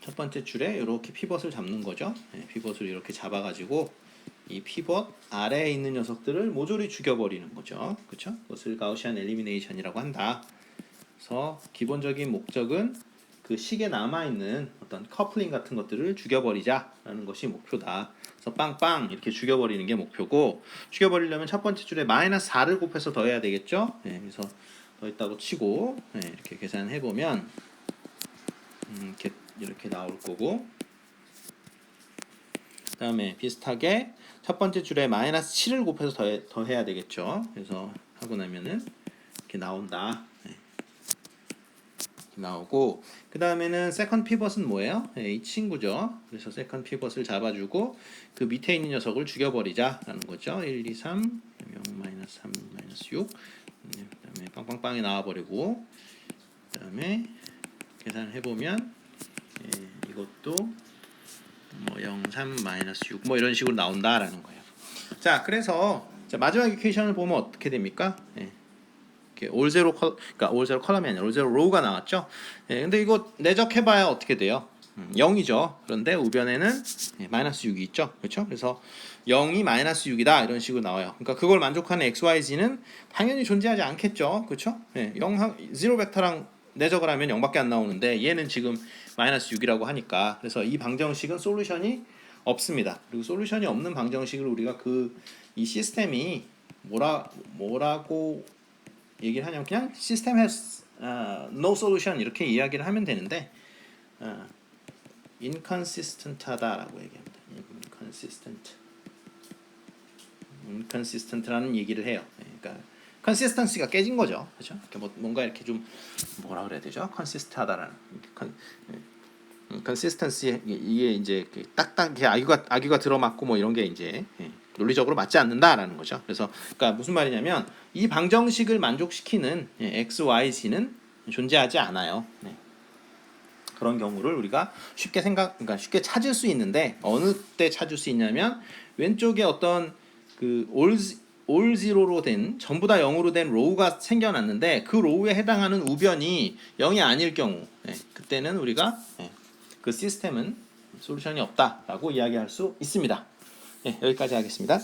첫 번째 줄에 이렇게 피벗을 잡는 거죠. 피벗을 이렇게 잡아가지고 이 피벗 아래에 있는 녀석들을 모조리 죽여버리는 거죠. 그렇죠? 그것을 가우시안 엘리미네이션이라고 한다. 그래서 기본적인 목적은 그 식에 남아있는 어떤 커플링 같은 것들을 죽여버리자라는 것이 목표다. 그래서 빵빵 이렇게 죽여버리는 게 목표고 죽여버리려면 첫 번째 줄에 마이너스 4를 곱해서 더해야 되겠죠. 그래서 더했다고 치고 이렇게 계산해보면 이렇게 나올 거고 그 다음에 비슷하게 첫 번째 줄에 마이너스 7을 곱해서 더해야 되겠죠. 그래서 하고 나면은 이렇게 나온다. 나오고 그 다음에는 세컨드 피벗은 뭐예요? 이 친구죠. 그래서 세컨드 피벗을 잡아주고 그 밑에 있는 녀석을 죽여버리자라는 거죠. 1, 2, 3, 0, 마이너스 3, 마이너스 6 그 다음에 빵빵빵이 나와버리고 그 다음에 계산을 해보면 이것도 뭐 0, 3, 마이너스 6 뭐 이런 식으로 나온다라는 거예요. 자, 그래서 자, 마지막 이퀘이션을 보면 어떻게 됩니까? 올 제로 그러니까 올 제로 컬럼이 아니라 올 제로 로우가 나왔죠. 근데 이거 내적해봐야 어떻게 돼요? 0이죠. 그런데 우변에는 마이너스 6이 있죠. 그렇죠? 그래서 0이 마이너스 6이다 이런 식으로 나와요. 그러니까 그걸 만족하는 x, y, z는 당연히 존재하지 않겠죠. 그렇죠? 0, 0 벡터랑 내적을 하면 0밖에 안 나오는데 얘는 지금 마이너스 6이라고 하니까 그래서 이 방정식은 솔루션이 없습니다. 그리고 솔루션이 없는 방정식을 우리가 이 시스템이 뭐라고 얘기를 하냐면 그냥 시스템 has no solution 이렇게 이야기를 하면 되는데 inconsistent하다라고 얘기합니다. inconsistent라는 얘기를 해요. 그러니까 consistency가 깨진 거죠. 그렇죠? 뭔가 이렇게 좀 뭐라 그래야 되죠? consist하다라는 consistency 이게 이제 딱딱 아귀가 들어맞고 뭐 이런 게 이제 논리적으로 맞지 않는다라는 거죠. 그래서 그러니까 무슨 말이냐면 이 방정식을 만족시키는 x, y, z는 존재하지 않아요. 그런 경우를 우리가 그러니까 쉽게 찾을 수 있는데 어느 때 찾을 수 있냐면 왼쪽에 어떤 올 제로로 된 전부 다 0으로 된 로우가 생겨났는데 그 로우에 해당하는 우변이 0이 아닐 경우 그때는 우리가 그 시스템은 솔루션이 없다라고 이야기할 수 있습니다. 여기까지 하겠습니다.